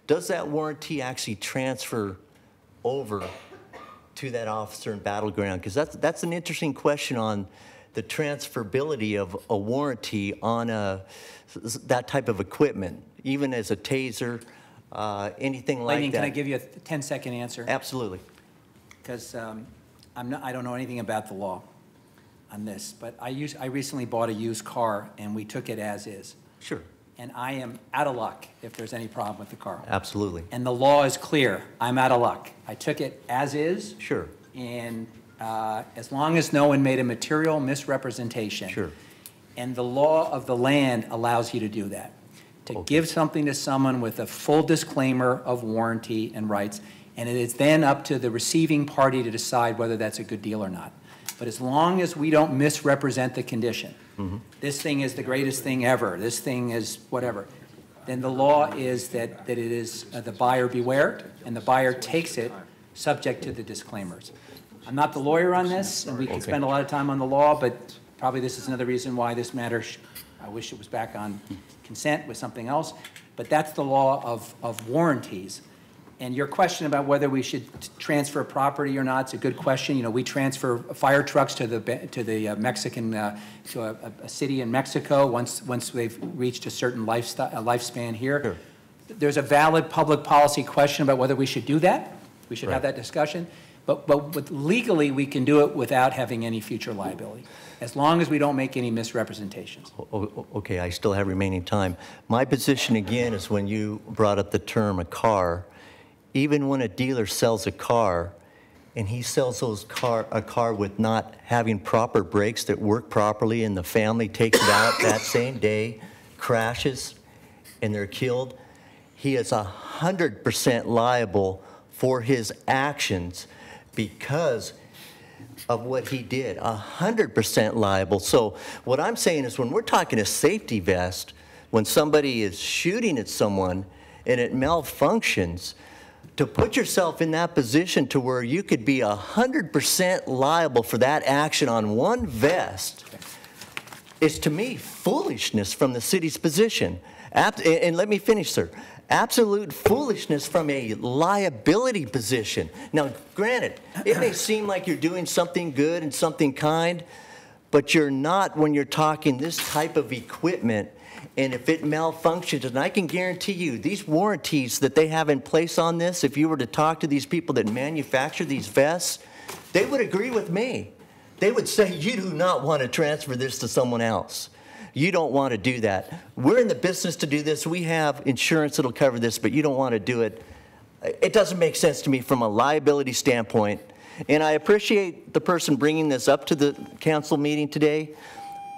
does that warranty actually transfer over to that officer in Battleground? Because that's an interesting question on the transferability of a warranty on that type of equipment, even as a taser, anything like Lightning, that. can I give you a 10-second answer? Absolutely. Because I don't know anything about the law on this, but I recently bought a used car, and we took it as is. Sure. And I am out of luck if there's any problem with the car. Absolutely. And the law is clear. I'm out of luck. I took it as is. Sure. And as long as no one made a material misrepresentation. Sure. And the law of the land allows you to do that. To give something to someone with a full disclaimer of warranty and rights, and it is then up to the receiving party to decide whether that's a good deal or not. But as long as we don't misrepresent the condition, this thing is the greatest thing ever, this thing is whatever, then the law is that it is the buyer beware, and the buyer takes it subject to the disclaimers. I'm not the lawyer on this, and we can spend a lot of time on the law, but probably this is another reason why this matter, I wish it was back on consent with something else, but that's the law of warranties. And your question about whether we should transfer property or not, it's a good question. You know, we transfer fire trucks to the Mexican, to a city in Mexico once they've reached a certain lifespan here. Sure. There's a valid public policy question about whether we should do that. We should have that discussion. But legally, we can do it without having any future liability, as long as we don't make any misrepresentations. Okay, I still have remaining time. My position, again, is when you brought up the term a car, even when a dealer sells a car, and he sells a car with not having proper brakes that work properly, and the family takes it out that same day, crashes, and they're killed, he is 100% liable for his actions because of what he did, 100% liable. So what I'm saying is when we're talking a safety vest, when somebody is shooting at someone and it malfunctions, to put yourself in that position to where you could be 100% liable for that action on one vest is, to me, foolishness from the city's position. And let me finish, sir. Absolute foolishness from a liability position. Now, granted, it may seem like you're doing something good and something kind, but you're not when you're talking this type of equipment. And if it malfunctions, and I can guarantee you, these warranties that they have in place on this, if you were to talk to these people that manufacture these vests, they would agree with me. They would say, you do not want to transfer this to someone else. You don't want to do that. We're in the business to do this. We have insurance that'll cover this, but you don't want to do it. It doesn't make sense to me from a liability standpoint. And I appreciate the person bringing this up to the council meeting today.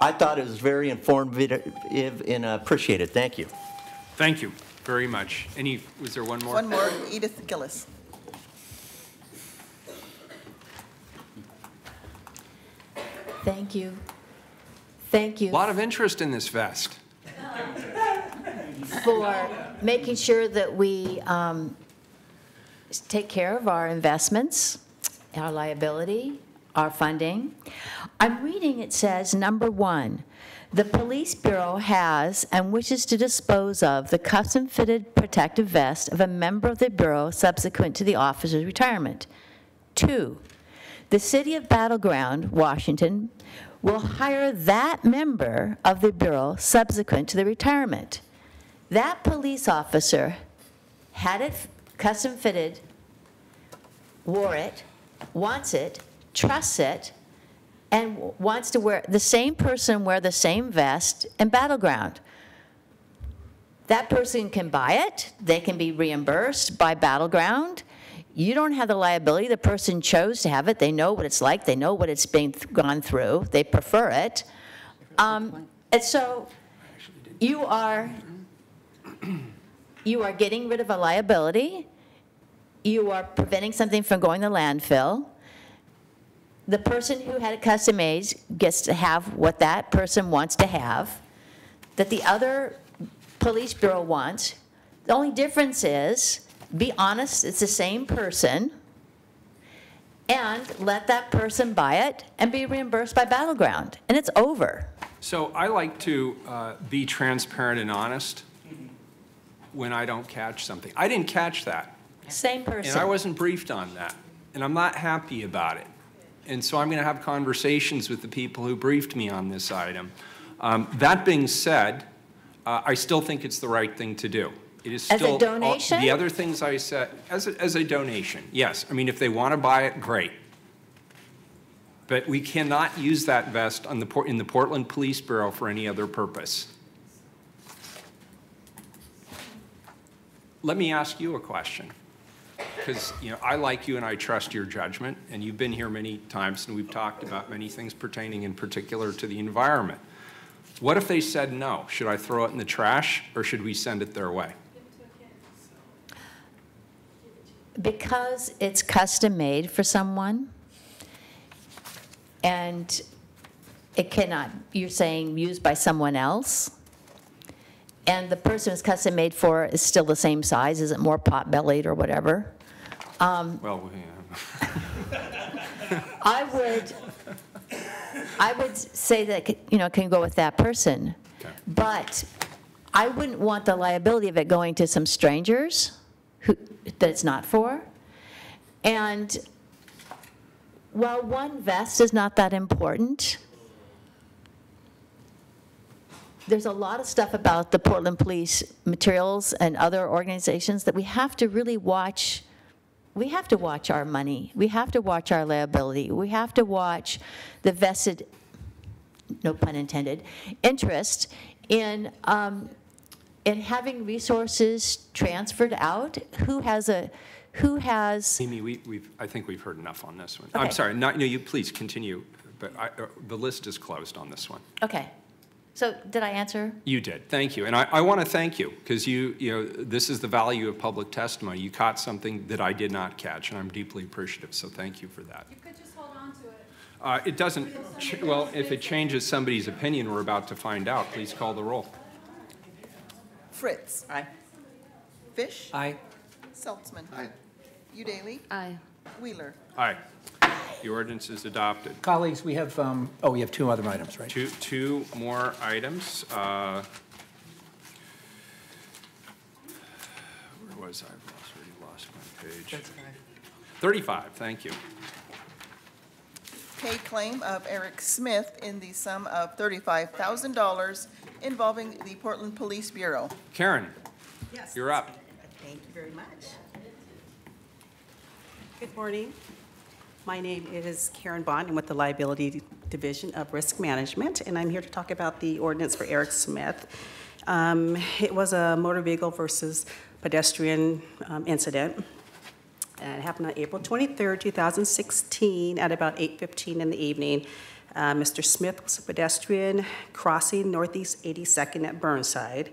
I thought it was very informative and I appreciate it. Thank you. Thank you very much. Was there one more? One more, Edith Gillis. Thank you. Thank you. A lot of interest in this vest. For making sure that we take care of our investments, our liability, our funding. I'm reading, it says, number 1, the Police Bureau has and wishes to dispose of the custom-fitted protective vest of a member of the Bureau subsequent to the officer's retirement. 2, the City of Battle Ground, Washington, will hire that member of the Bureau subsequent to the retirement. That police officer had it custom-fitted, wore it, wants it, trusts it, and wants to wear, the same person wear the same vest in Battle Ground. That person can buy it, they can be reimbursed by Battle Ground. You don't have the liability, the person chose to have it, they know what it's like, they know what it's been gone through, they prefer it. And so you are getting rid of a liability, you are preventing something from going to landfill. The person who had it custom made gets to have what that person wants to have, that the other police bureau wants. The only difference is, be honest, it's the same person, and let that person buy it and be reimbursed by Battle Ground, and it's over. So I like to be transparent and honest when I don't catch something. I didn't catch that. Same person. And I wasn't briefed on that, and I'm not happy about it. And so I'm going to have conversations with the people who briefed me on this item. That being said, I still think it's the right thing to do. It is still, as a donation? The other things I said, as a donation, yes. I mean, if they want to buy it, great. But we cannot use that vest on in the Portland Police Bureau for any other purpose. Let me ask you a question. Because, you know, I like you and I trust your judgment, and you've been here many times and we've talked about many things pertaining in particular to the environment. What if they said no? Should I throw it in the trash or should we send it their way? Because it's custom made for someone, and it cannot, you're saying used by someone else, and the person it's custom made for is still the same size, isn't more pot-bellied or whatever. Well, yeah. I would say that, you know, can go with that person. Okay. But I wouldn't want the liability of it going to some strangers that it's not for. And while one vest is not that important, there's a lot of stuff about the Portland Police materials and other organizations that we have to really watch. We have to watch our money. We have to watch our liability. We have to watch the vested, no pun intended, interest in having resources transferred out. Who has? Amy, I think we've heard enough on this one. Okay. I'm sorry. No, you please continue. But the list is closed on this one. Okay. So did I answer? You did. Thank you. And I want to thank you because you know, this is the value of public testimony. You caught something that I did not catch, and I'm deeply appreciative. So thank you for that. You could just hold on to it. It doesn't, well, if it changes somebody's opinion, we're about to find out. Please call the roll. Fritz. Aye. Fish. Aye. Saltzman. Aye. Udaly. Aye. Wheeler. Aye. The ordinance is adopted. Colleagues, we have, we have two other items, right? Two more items. Where was I? I've already lost my page. That's fine. 35, thank you. Pay claim of Eric Smith in the sum of $35,000 involving the Portland Police Bureau. Karen, Yes. you're up. Thank you very much. Good morning. My name is Karen Bond. I'm with the Liability Division of Risk Management, and I'm here to talk about the ordinance for Eric Smith. It was a motor vehicle versus pedestrian incident. And it happened on April 23rd, 2016 at about 8:15 in the evening. Mr. Smith was a pedestrian crossing Northeast 82nd at Burnside,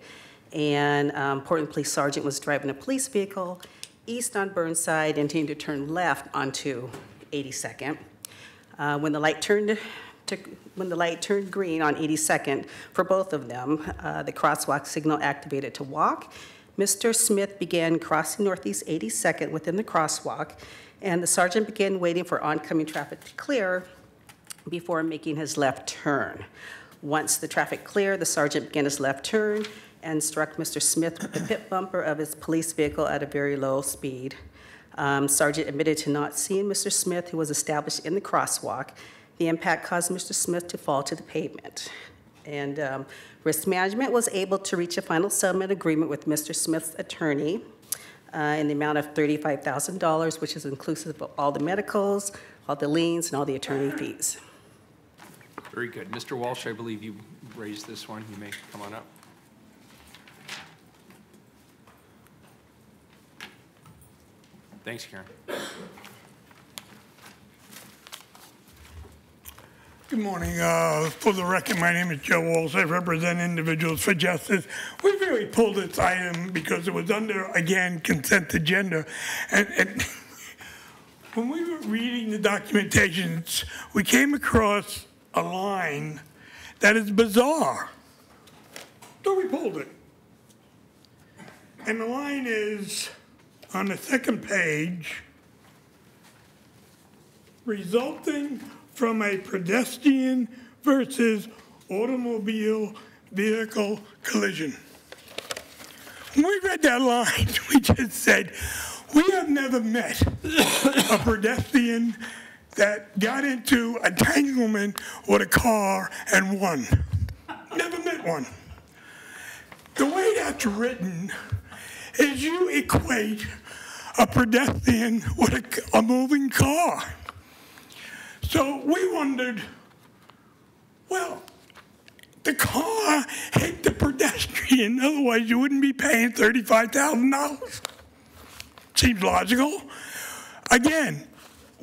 and Portland Police Sergeant was driving a police vehicle east on Burnside, intending to turn left onto 82nd. When the light turned green on 82nd for both of them, the crosswalk signal activated to walk. Mr. Smith began crossing Northeast 82nd within the crosswalk, and the sergeant began waiting for oncoming traffic to clear before making his left turn. Once the traffic cleared, the sergeant began his left turn and struck Mr. Smith with the pit bumper of his police vehicle at a very low speed. Sergeant admitted to not seeing Mr. Smith, who was established in the crosswalk. The impact caused Mr. Smith to fall to the pavement. And Risk Management was able to reach a final settlement agreement with Mr. Smith's attorney in the amount of $35,000, which is inclusive of all the medicals, all the liens, and all the attorney fees. Very good. Mr. Walsh, I believe you raised this one. You may come on up. Thanks, Karen. Good morning. For the record, my name is Joe Walsh. I represent Individuals for Justice. We really pulled this item because it was under, again, consent agenda. And when we were reading the documentations, we came across a line that is bizarre. So we pulled it. And the line is on the second page, resulting from a pedestrian versus automobile vehicle collision. When we read that line, we just said, we have never met a pedestrian that got into a entanglement with a car and won. Never met one. The way that's written is you equate a pedestrian with a moving car. So we wondered, well, the car hit the pedestrian, otherwise you wouldn't be paying $35,000. Seems logical. Again,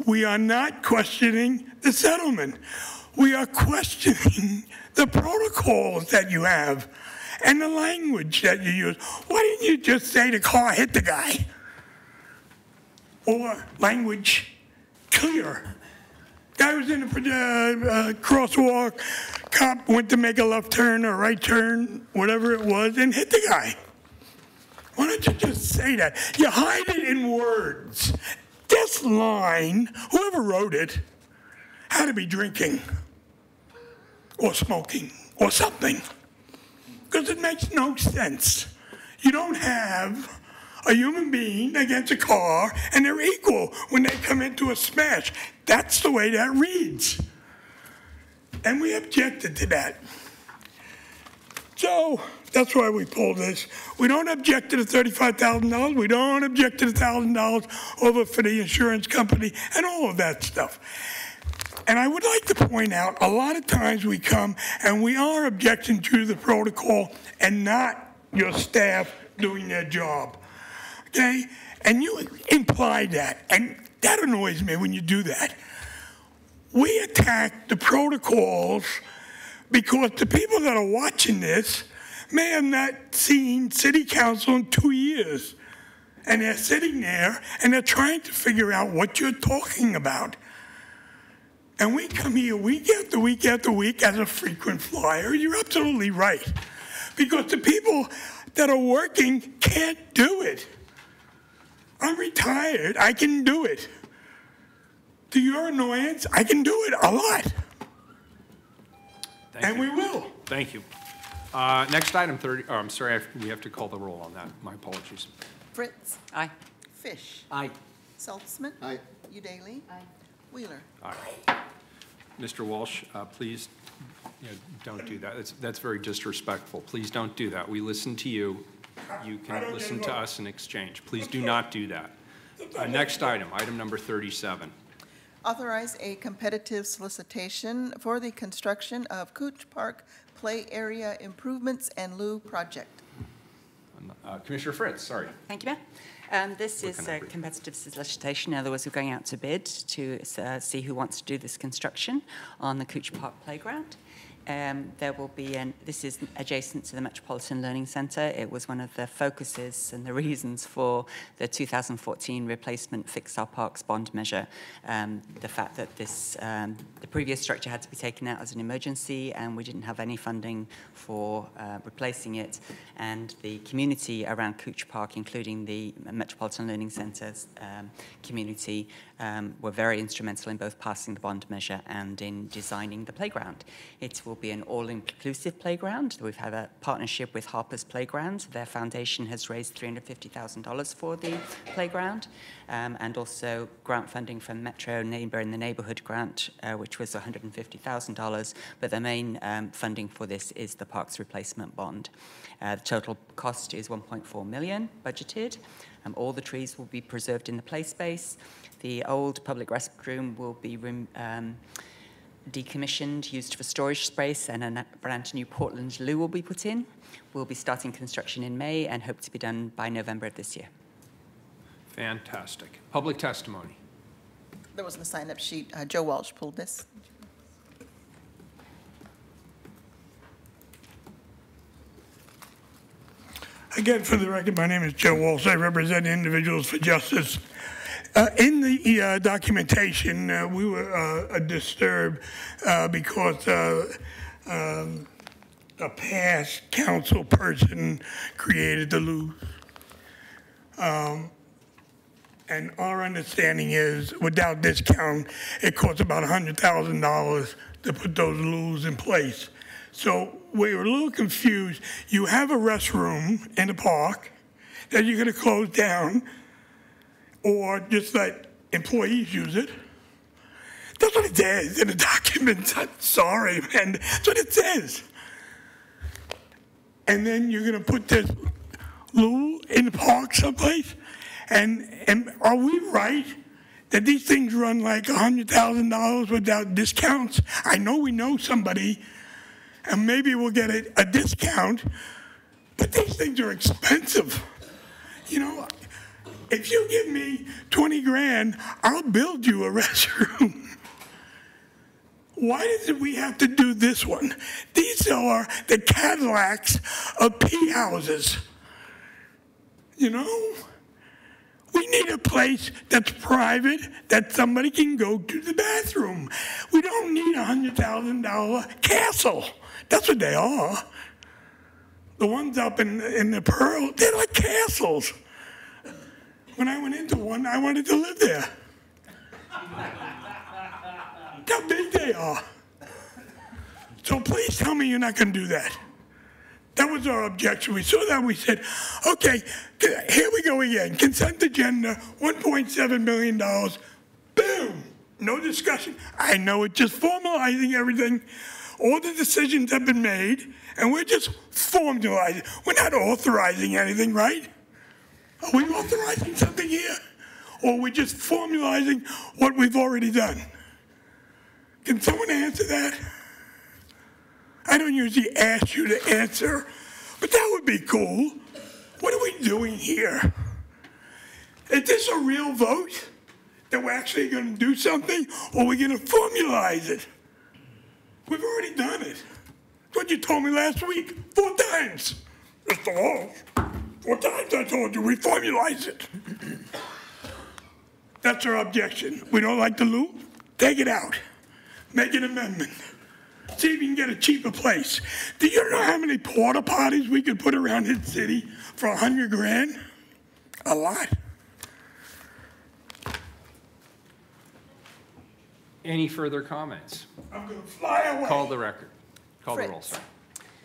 we are not questioning the settlement. We are questioning the protocols that you have and the language that you use. Why didn't you just say the car hit the guy? Or language clear. Guy was in the crosswalk, cop went to make a left turn or right turn, whatever it was, and hit the guy. Why don't you just say that? You hide it in words. This line, whoever wrote it, had to be drinking or smoking or something, because it makes no sense. You don't have a human being against a car, and they're equal when they come into a smash. That's the way that reads. And we objected to that. So that's why we pulled this. We don't object to the $35,000. We don't object to the $1,000 over for the insurance company and all of that stuff. And I would like to point out, a lot of times we come and we are objecting to the protocol and not your staff doing their job. Okay? And you imply that, and that annoys me when you do that. We attack the protocols because the people that are watching this may have not seen city council in 2 years. And they're sitting there and they're trying to figure out what you're talking about. And we come here week after week after week as a frequent flyer. You're absolutely right. Because the people that are working can't do it. I'm retired, I can do it. To your annoyance, I can do it a lot. Thank you. We will. Thank you. Next item 30, oh, I'm sorry, we have to call the roll on that. My apologies. Fritz. Aye. Fish. Aye. Saltzman. Aye. Udaley. Aye. Wheeler. Aye. Mr. Walsh, please don't do that. That's very disrespectful. Please don't do that. We listen to you. You can listen to us in exchange. Please do not do that. Next item, item number 37. Authorize a competitive solicitation for the construction of Cooch Park Play Area Improvements and Loo Project. Commissioner Fritz, sorry. Thank you, Mayor. This is a competitive solicitation. In other words, we're going out to bid to see who wants to do this construction on the Cooch Park Playground. There will be, this is adjacent to the Metropolitan Learning Centre. It was one of the focuses and the reasons for the 2014 replacement Fix Our Parks bond measure. The fact that this, the previous structure had to be taken out as an emergency and we didn't have any funding for replacing it. And the community around Cooch Park, including the Metropolitan Learning Centre's community, were very instrumental in both passing the bond measure and in designing the playground. It will be an all-inclusive playground. We've had a partnership with Harper's Playground. Their foundation has raised $350,000 for the playground, and also grant funding from Metro Neighbour in the Neighbourhood Grant, which was $150,000. But the main funding for this is the Parks Replacement Bond. The total cost is $1.4 million budgeted. All the trees will be preserved in the play space. The old public restroom will be decommissioned, used for storage space, and a brand new Portland loo will be put in. We'll be starting construction in May and hope to be done by November of this year. Fantastic. Public testimony. There wasn't a sign-up sheet. Joe Walsh pulled this. Again, for the record, my name is Joe Walsh. I represent Individuals for Justice. In the documentation, we were disturbed because a past council person created the loos. And our understanding is, without discount, it costs about $100,000 to put those loos in place. So we were a little confused. You have a restroom in the park that you're going to close down or just let employees use it. That's what it says in the document. I'm sorry, man. That's what it says. And then you're going to put this loo in the park someplace? And are we right that these things run like $100,000 without discounts? I know we know somebody, and maybe we'll get a discount, but these things are expensive. You know, if you give me 20 grand, I'll build you a restroom. Why did we have to do this one? These are the Cadillacs of P houses. You know? We need a place that's private, that somebody can go to the bathroom. We don't need a $100,000 castle. That's what they are. The ones up in the Pearl, they're like castles. When I went into one, I wanted to live there. How big they are. So please tell me you're not going to do that. That was our objection. We saw that. We said, okay, here we go again. Consent agenda, $1.7 million. Boom. No discussion. I know it's just formalizing everything. All the decisions have been made, and we're just formalizing. We're not authorizing anything, right? Are we authorizing something here? Or are we just formalizing what we've already done? Can someone answer that? I don't usually ask you to answer, but that would be cool. What are we doing here? Is this a real vote that we're actually going to do something, or are we going to formalize it? We've already done it. That's what you told me last week, 4 times. Mr. Walsh, 4 times I told you we formalize it. That's our objection. We don't like the loop? Take it out. Make an amendment. See if you can get a cheaper place. Do you know how many porta potties we could put around his city for $100 grand? A lot. Any further comments? I'm going to fly away. Call the record. Call the roll, Fritz. sorry.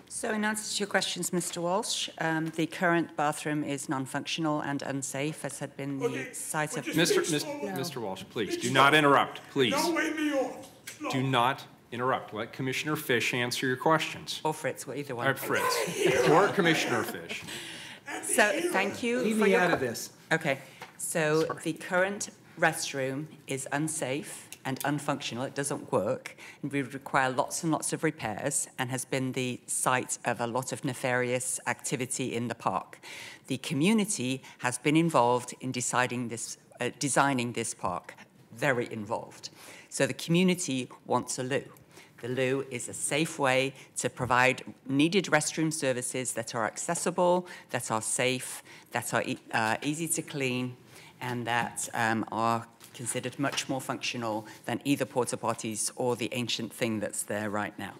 So in answer to your questions, Mr. Walsh, the current bathroom is non-functional and unsafe, as had been the site of... Mr. Walsh, please, do not interrupt, please. Don't wave me off. Do not interrupt. Let Commissioner Fish answer your questions. Or Fritz, well, either one. Or Fritz. Or Commissioner Fish. So, thank you. Leave for me your out of this. Okay, so the current restroom is unsafe and unfunctional. It doesn't work, and we require lots and lots of repairs, and has been the site of a lot of nefarious activity in the park. The community has been involved in deciding this, designing this park, very involved. So the community wants a loo. The loo is a safe way to provide needed restroom services that are accessible, that are safe, that are easy to clean, and that are considered much more functional than either porta potties or the ancient thing that's there right now.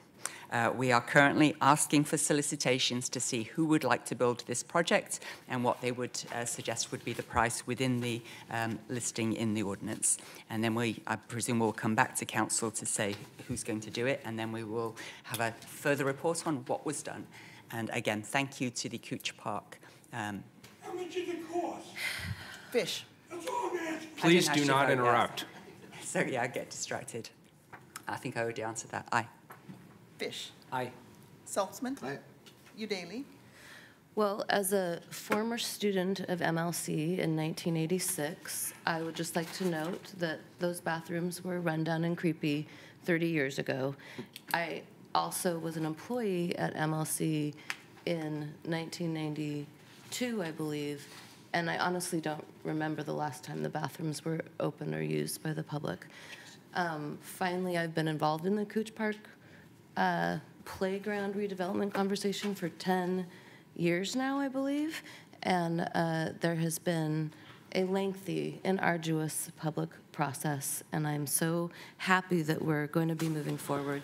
We are currently asking for solicitations to see who would like to build this project and what they would suggest would be the price within the listing in the ordinance. And then I presume we'll come back to council to say who's going to do it, and then we will have a further report on what was done. And again, thank you to the Cooch Park. How much is it cost? Fish. That's all I'm asking. Please do not interrupt. So yeah, I get distracted. I think I already answered that. Aye. Fish. Aye. Saltzman. Aye. Udaley. Well, as a former student of MLC in 1986, I would just like to note that those bathrooms were rundown and creepy 30 years ago. I also was an employee at MLC in 1992, I believe, and I honestly don't remember the last time the bathrooms were open or used by the public. Finally, I've been involved in the Cooch Park playground redevelopment conversation for 10 years now, I believe, and there has been a lengthy and arduous public process, and I'm so happy that we're going to be moving forward,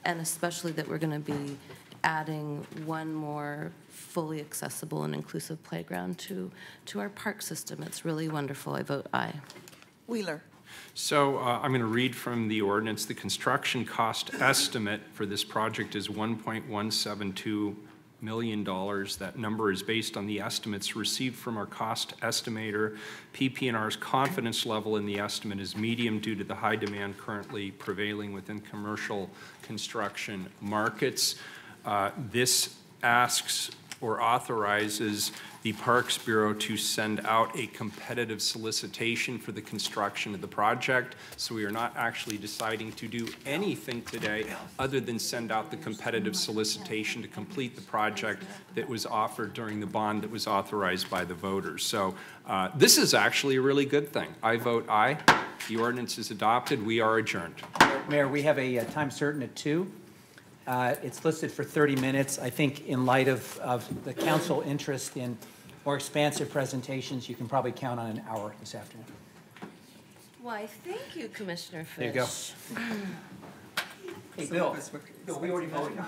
and especially that we're going to be adding one more fully accessible and inclusive playground to our park system. It's really wonderful. I vote aye. Wheeler. So I'm going to read from the ordinance. The construction cost estimate for this project is $1.172 million. That number is based on the estimates received from our cost estimator. PP&R's confidence level in the estimate is medium due to the high demand currently prevailing within commercial construction markets. This asks or authorizes the Parks Bureau to send out a competitive solicitation for the construction of the project. So we are not actually deciding to do anything today other than send out the competitive solicitation to complete the project that was offered during the bond that was authorized by the voters. So this is actually a really good thing. I vote aye. The ordinance is adopted. We are adjourned. Mayor, we have a time certain at 2. It's listed for 30 minutes. I think in light of the council interest in more expansive presentations, you can probably count on an hour this afternoon. Why, thank you, Commissioner Fish. There you go. Hey, Bill, we already voted.